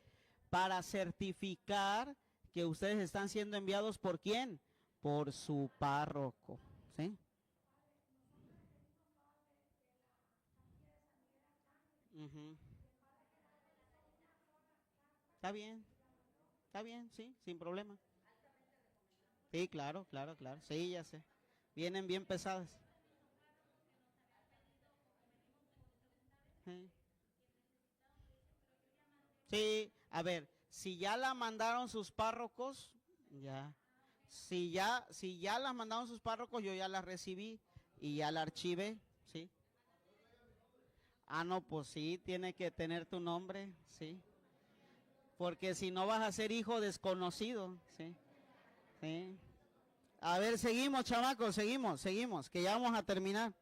Para certificar que ustedes están siendo enviados ¿por quién? Por su párroco, ¿sí? Uh-huh. Está bien, sí, sin problema. Sí, claro, sí, ya sé. Vienen bien pesadas. Sí. Sí, a ver, si ya la mandaron sus párrocos, ya. Si ya la mandaron sus párrocos, yo ya la recibí y ya la archivé, ¿sí? Ah, no, pues sí, tiene que tener tu nombre, sí. Porque si no vas a ser hijo desconocido, ¿sí? Sí. A ver, seguimos, chamacos, seguimos, que ya vamos a terminar.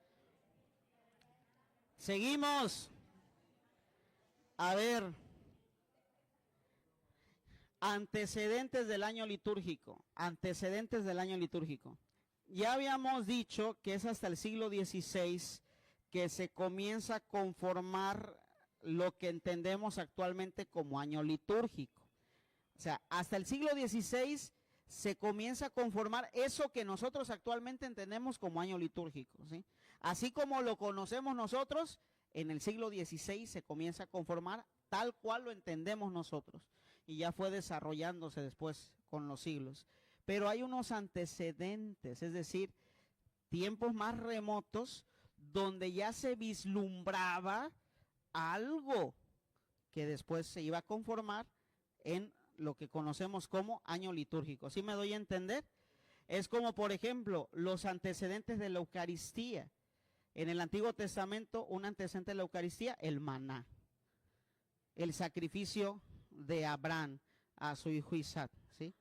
Seguimos. A ver. Antecedentes del año litúrgico. Antecedentes del año litúrgico. Ya habíamos dicho que es hasta el siglo XVI que se comienza a conformar lo que entendemos actualmente como año litúrgico. O sea, hasta el siglo XVI se comienza a conformar eso que nosotros actualmente entendemos como año litúrgico, ¿sí? Así como lo conocemos nosotros, en el siglo XVI se comienza a conformar tal cual lo entendemos nosotros. Y ya fue desarrollándose después con los siglos. Pero hay unos antecedentes, es decir, tiempos más remotos donde ya se vislumbraba algo que después se iba a conformar en lo que conocemos como año litúrgico. ¿Sí me doy a entender? Es como, por ejemplo, los antecedentes de la Eucaristía. En el Antiguo Testamento, un antecedente de la Eucaristía, el maná, el sacrificio de Abraham a su hijo Isaac, ¿sí?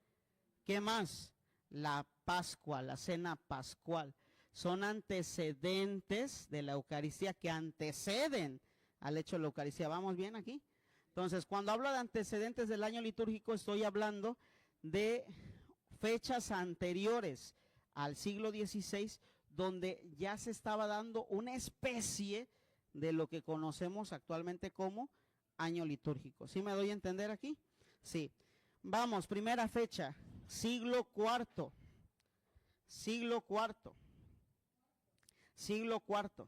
¿Qué más? La Pascua, la cena pascual. Son antecedentes de la Eucaristía que anteceden al hecho de la Eucaristía. ¿Vamos bien aquí? Entonces, cuando hablo de antecedentes del año litúrgico, estoy hablando de fechas anteriores al siglo XVI, donde ya se estaba dando una especie de lo que conocemos actualmente como año litúrgico. ¿Sí me doy a entender aquí? Sí. Vamos, primera fecha, siglo IV. Siglo IV. Siglo IV.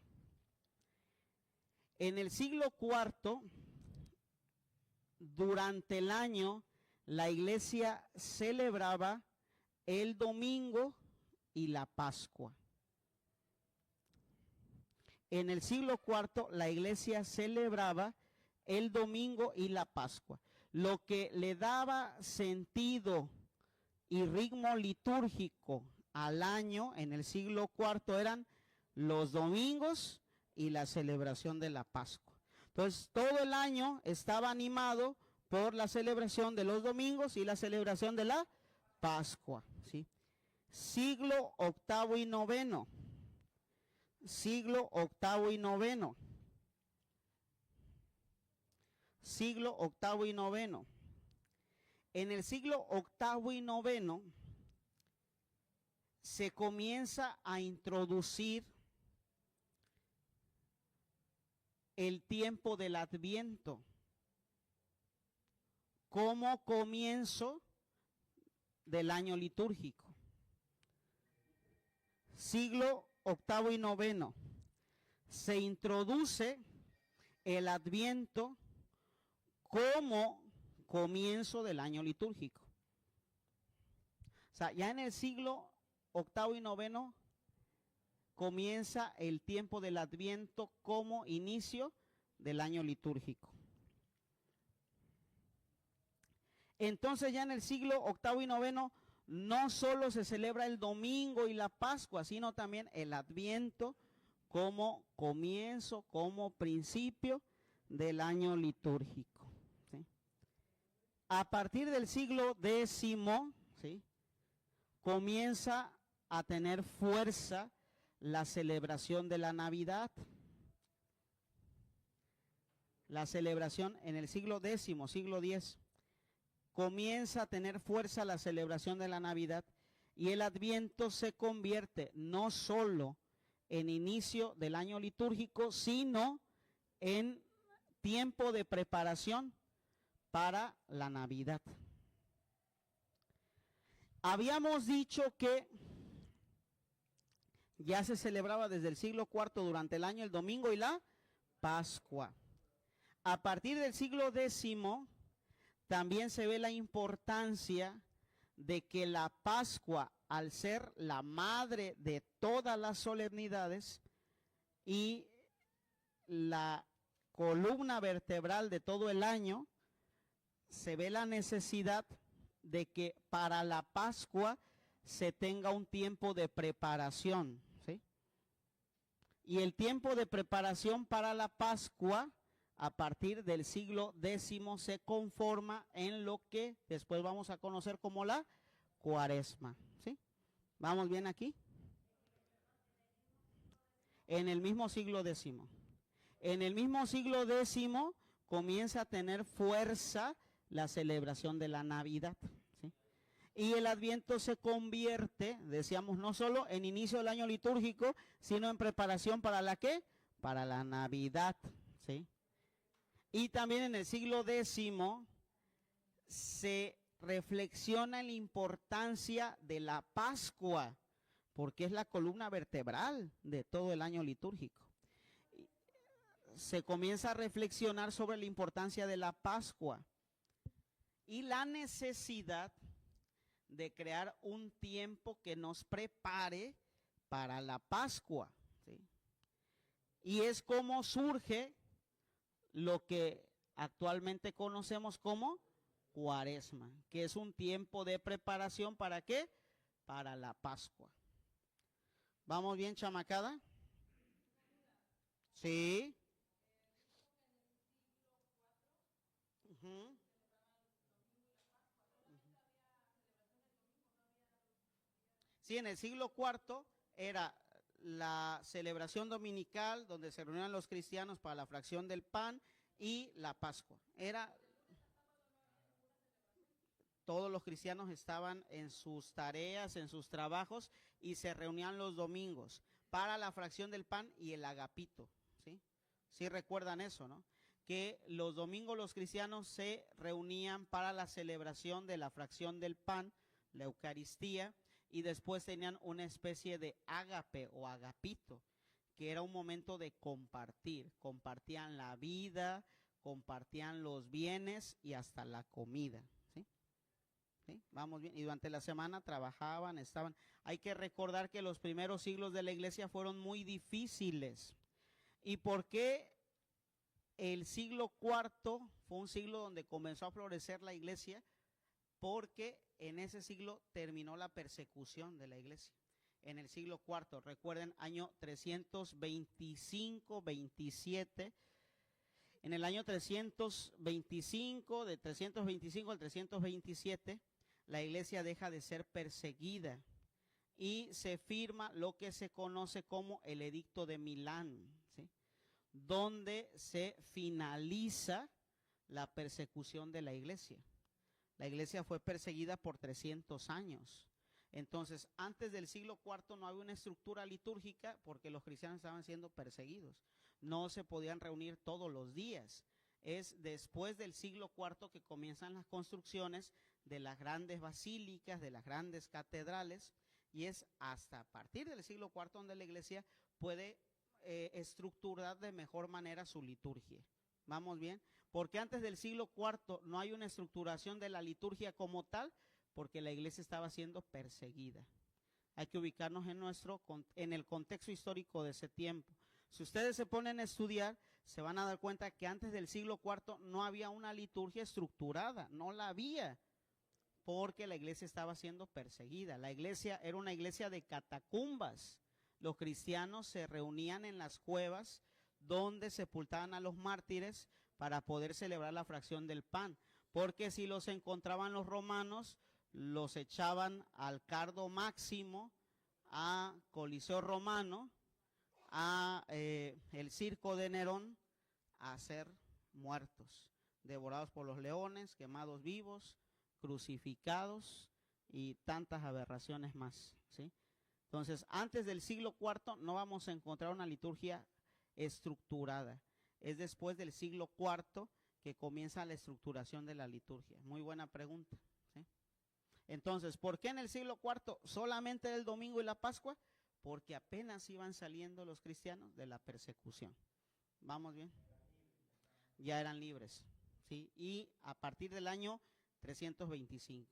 En el siglo IV, durante el año, la iglesia celebraba el domingo y la Pascua. En el siglo IV, la iglesia celebraba el domingo y la Pascua. Lo que le daba sentido y ritmo litúrgico al año en el siglo IV eran los domingos y la celebración de la Pascua. Entonces, todo el año estaba animado por la celebración de los domingos y la celebración de la Pascua, ¿sí? Siglo VIII y IX. Siglo VIII y IX. Siglo VIII y IX. En el siglo VIII y IX se comienza a introducir el tiempo del Adviento como comienzo del año litúrgico. Siglo VIII y IX se introduce el Adviento como comienzo del año litúrgico. O sea, ya en el siglo VIII y IX comienza el tiempo del Adviento como inicio del año litúrgico. Entonces ya en el siglo VIII y IX no solo se celebra el domingo y la Pascua, sino también el Adviento como comienzo, como principio del año litúrgico, ¿sí? A partir del siglo X, ¿sí?, comienza a tener fuerza la celebración de la Navidad. La celebración en el siglo X, siglo X, comienza a tener fuerza la celebración de la Navidad y el Adviento se convierte no solo en inicio del año litúrgico, sino en tiempo de preparación para la Navidad. Habíamos dicho que ya se celebraba desde el siglo IV durante el año el domingo y la Pascua. A partir del siglo X también se ve la importancia de que la Pascua, al ser la madre de todas las solemnidades y la columna vertebral de todo el año, se ve la necesidad de que para la Pascua se tenga un tiempo de preparación, ¿sí? Y el tiempo de preparación para la Pascua a partir del siglo X se conforma en lo que después vamos a conocer como la Cuaresma, ¿sí? ¿Vamos bien aquí? En el mismo siglo X. En el mismo siglo X comienza a tener fuerza la celebración de la Navidad, ¿sí? Y el Adviento se convierte, decíamos, no solo en inicio del año litúrgico, sino en preparación para la ¿qué? Para la Navidad, ¿sí? Y también en el siglo X se reflexiona en la importancia de la Pascua, porque es la columna vertebral de todo el año litúrgico. Se comienza a reflexionar sobre la importancia de la Pascua y la necesidad de crear un tiempo que nos prepare para la Pascua, ¿sí? Y es como surge lo que actualmente conocemos como Cuaresma, que es un tiempo de preparación, ¿para qué? Para la Pascua. ¿Vamos bien, chamacada? Sí. Ujú. Sí, en el siglo cuarto era la celebración dominical donde se reunían los cristianos para la fracción del pan y la Pascua. Era todos los cristianos estaban en sus tareas, en sus trabajos y se reunían los domingos para la fracción del pan y el agapito, ¿sí? Sí recuerdan eso, ¿no? Que los domingos los cristianos se reunían para la celebración de la fracción del pan, la Eucaristía, y después tenían una especie de ágape o agapito, que era un momento de compartir, compartían la vida, compartían los bienes y hasta la comida. ¿Sí? Vamos bien. Y durante la semana trabajaban, estaban. Hay que recordar que los primeros siglos de la iglesia fueron muy difíciles. ¿Y por qué el siglo cuarto fue un siglo donde comenzó a florecer la iglesia? Porque en ese siglo terminó la persecución de la iglesia. En el siglo cuarto, recuerden, año 325-27. En el año 325, de 325 al 327, la iglesia deja de ser perseguida y se firma lo que se conoce como el Edicto de Milán, ¿sí? Donde se finaliza la persecución de la iglesia. La iglesia fue perseguida por 300 años. Entonces, antes del siglo IV no había una estructura litúrgica porque los cristianos estaban siendo perseguidos. No se podían reunir todos los días. Es después del siglo IV que comienzan las construcciones de las grandes basílicas, de las grandes catedrales, y es hasta a partir del siglo IV donde la iglesia puede estructurar de mejor manera su liturgia. ¿Vamos bien? Porque antes del siglo IV no hay una estructuración de la liturgia como tal, porque la iglesia estaba siendo perseguida. Hay que ubicarnos en el contexto histórico de ese tiempo. Si ustedes se ponen a estudiar, se van a dar cuenta que antes del siglo IV no había una liturgia estructurada, no la había, porque la iglesia estaba siendo perseguida. La iglesia era una iglesia de catacumbas. Los cristianos se reunían en las cuevas donde sepultaban a los mártires para poder celebrar la fracción del pan, porque si los encontraban los romanos, los echaban al Cardo Máximo, a Coliseo Romano, a el circo de Nerón, a ser muertos, devorados por los leones, quemados vivos, crucificados y tantas aberraciones más, ¿sí? Entonces, antes del siglo IV no vamos a encontrar una liturgia estructurada. Es después del siglo IV que comienza la estructuración de la liturgia. Muy buena pregunta, ¿sí? Entonces, ¿por qué en el siglo IV solamente el domingo y la Pascua? Porque apenas iban saliendo los cristianos de la persecución. ¿Vamos bien? Ya eran libres, ¿sí? Y a partir del año 325.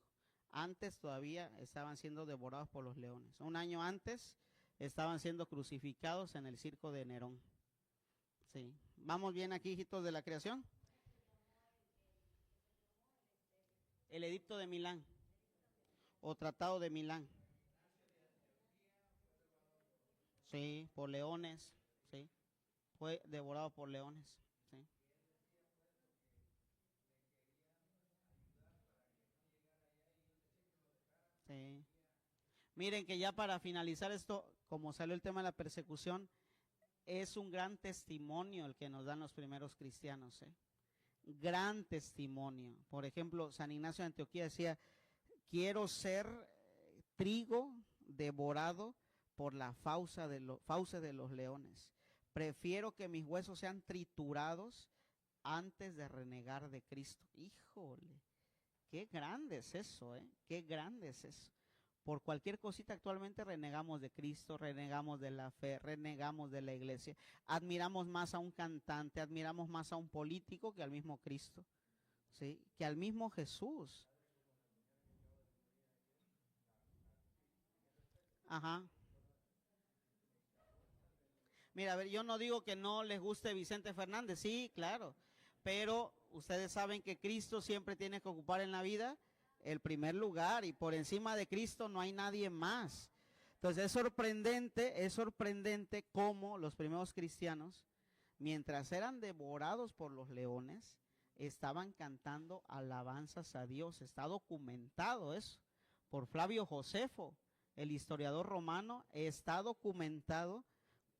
Antes todavía estaban siendo devorados por los leones. Un año antes estaban siendo crucificados en el circo de Nerón. Sí. ¿Vamos bien aquí, hijitos de la creación? El Edicto de Milán o Tratado de Milán. Sí, por leones, sí. Fue devorado por leones, sí. Sí. Miren que ya para finalizar esto, como salió el tema de la persecución, es un gran testimonio el que nos dan los primeros cristianos, ¿eh? Gran testimonio. Por ejemplo, San Ignacio de Antioquía decía, quiero ser trigo devorado por la fauce de los leones. Prefiero que mis huesos sean triturados antes de renegar de Cristo. Híjole, qué grande es eso, ¿eh? Qué grande es eso. Por cualquier cosita actualmente renegamos de Cristo, renegamos de la fe, renegamos de la iglesia. Admiramos más a un cantante, admiramos más a un político que al mismo Cristo, ¿sí? Que al mismo Jesús. Ajá. Mira, a ver, yo no digo que no les guste Vicente Fernández, sí, claro, pero ustedes saben que Cristo siempre tiene que ocupar en la vida el primer lugar y por encima de Cristo no hay nadie más. Entonces es sorprendente cómo los primeros cristianos, mientras eran devorados por los leones, estaban cantando alabanzas a Dios. Está documentado eso por Flavio Josefo, el historiador romano. Está documentado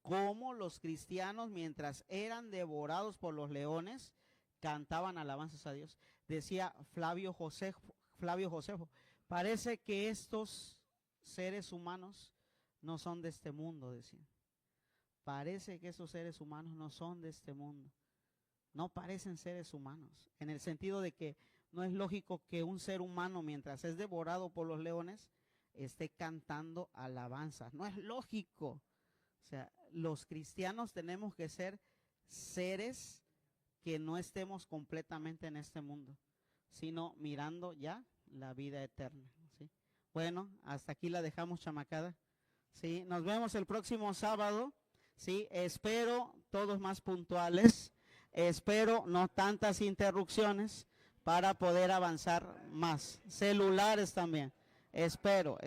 cómo los cristianos, mientras eran devorados por los leones, cantaban alabanzas a Dios. Decía Flavio Josefo, parece que estos seres humanos no son de este mundo, decía. Parece que esos seres humanos no son de este mundo. No parecen seres humanos, en el sentido de que no es lógico que un ser humano, mientras es devorado por los leones, esté cantando alabanzas. No es lógico. O sea, los cristianos tenemos que ser seres que no estemos completamente en este mundo, sino mirando ya la vida eterna, ¿sí? Bueno, hasta aquí la dejamos, chamacada. Sí, nos vemos el próximo sábado. Sí, espero todos más puntuales. Espero no tantas interrupciones para poder avanzar más. Celulares también. Espero.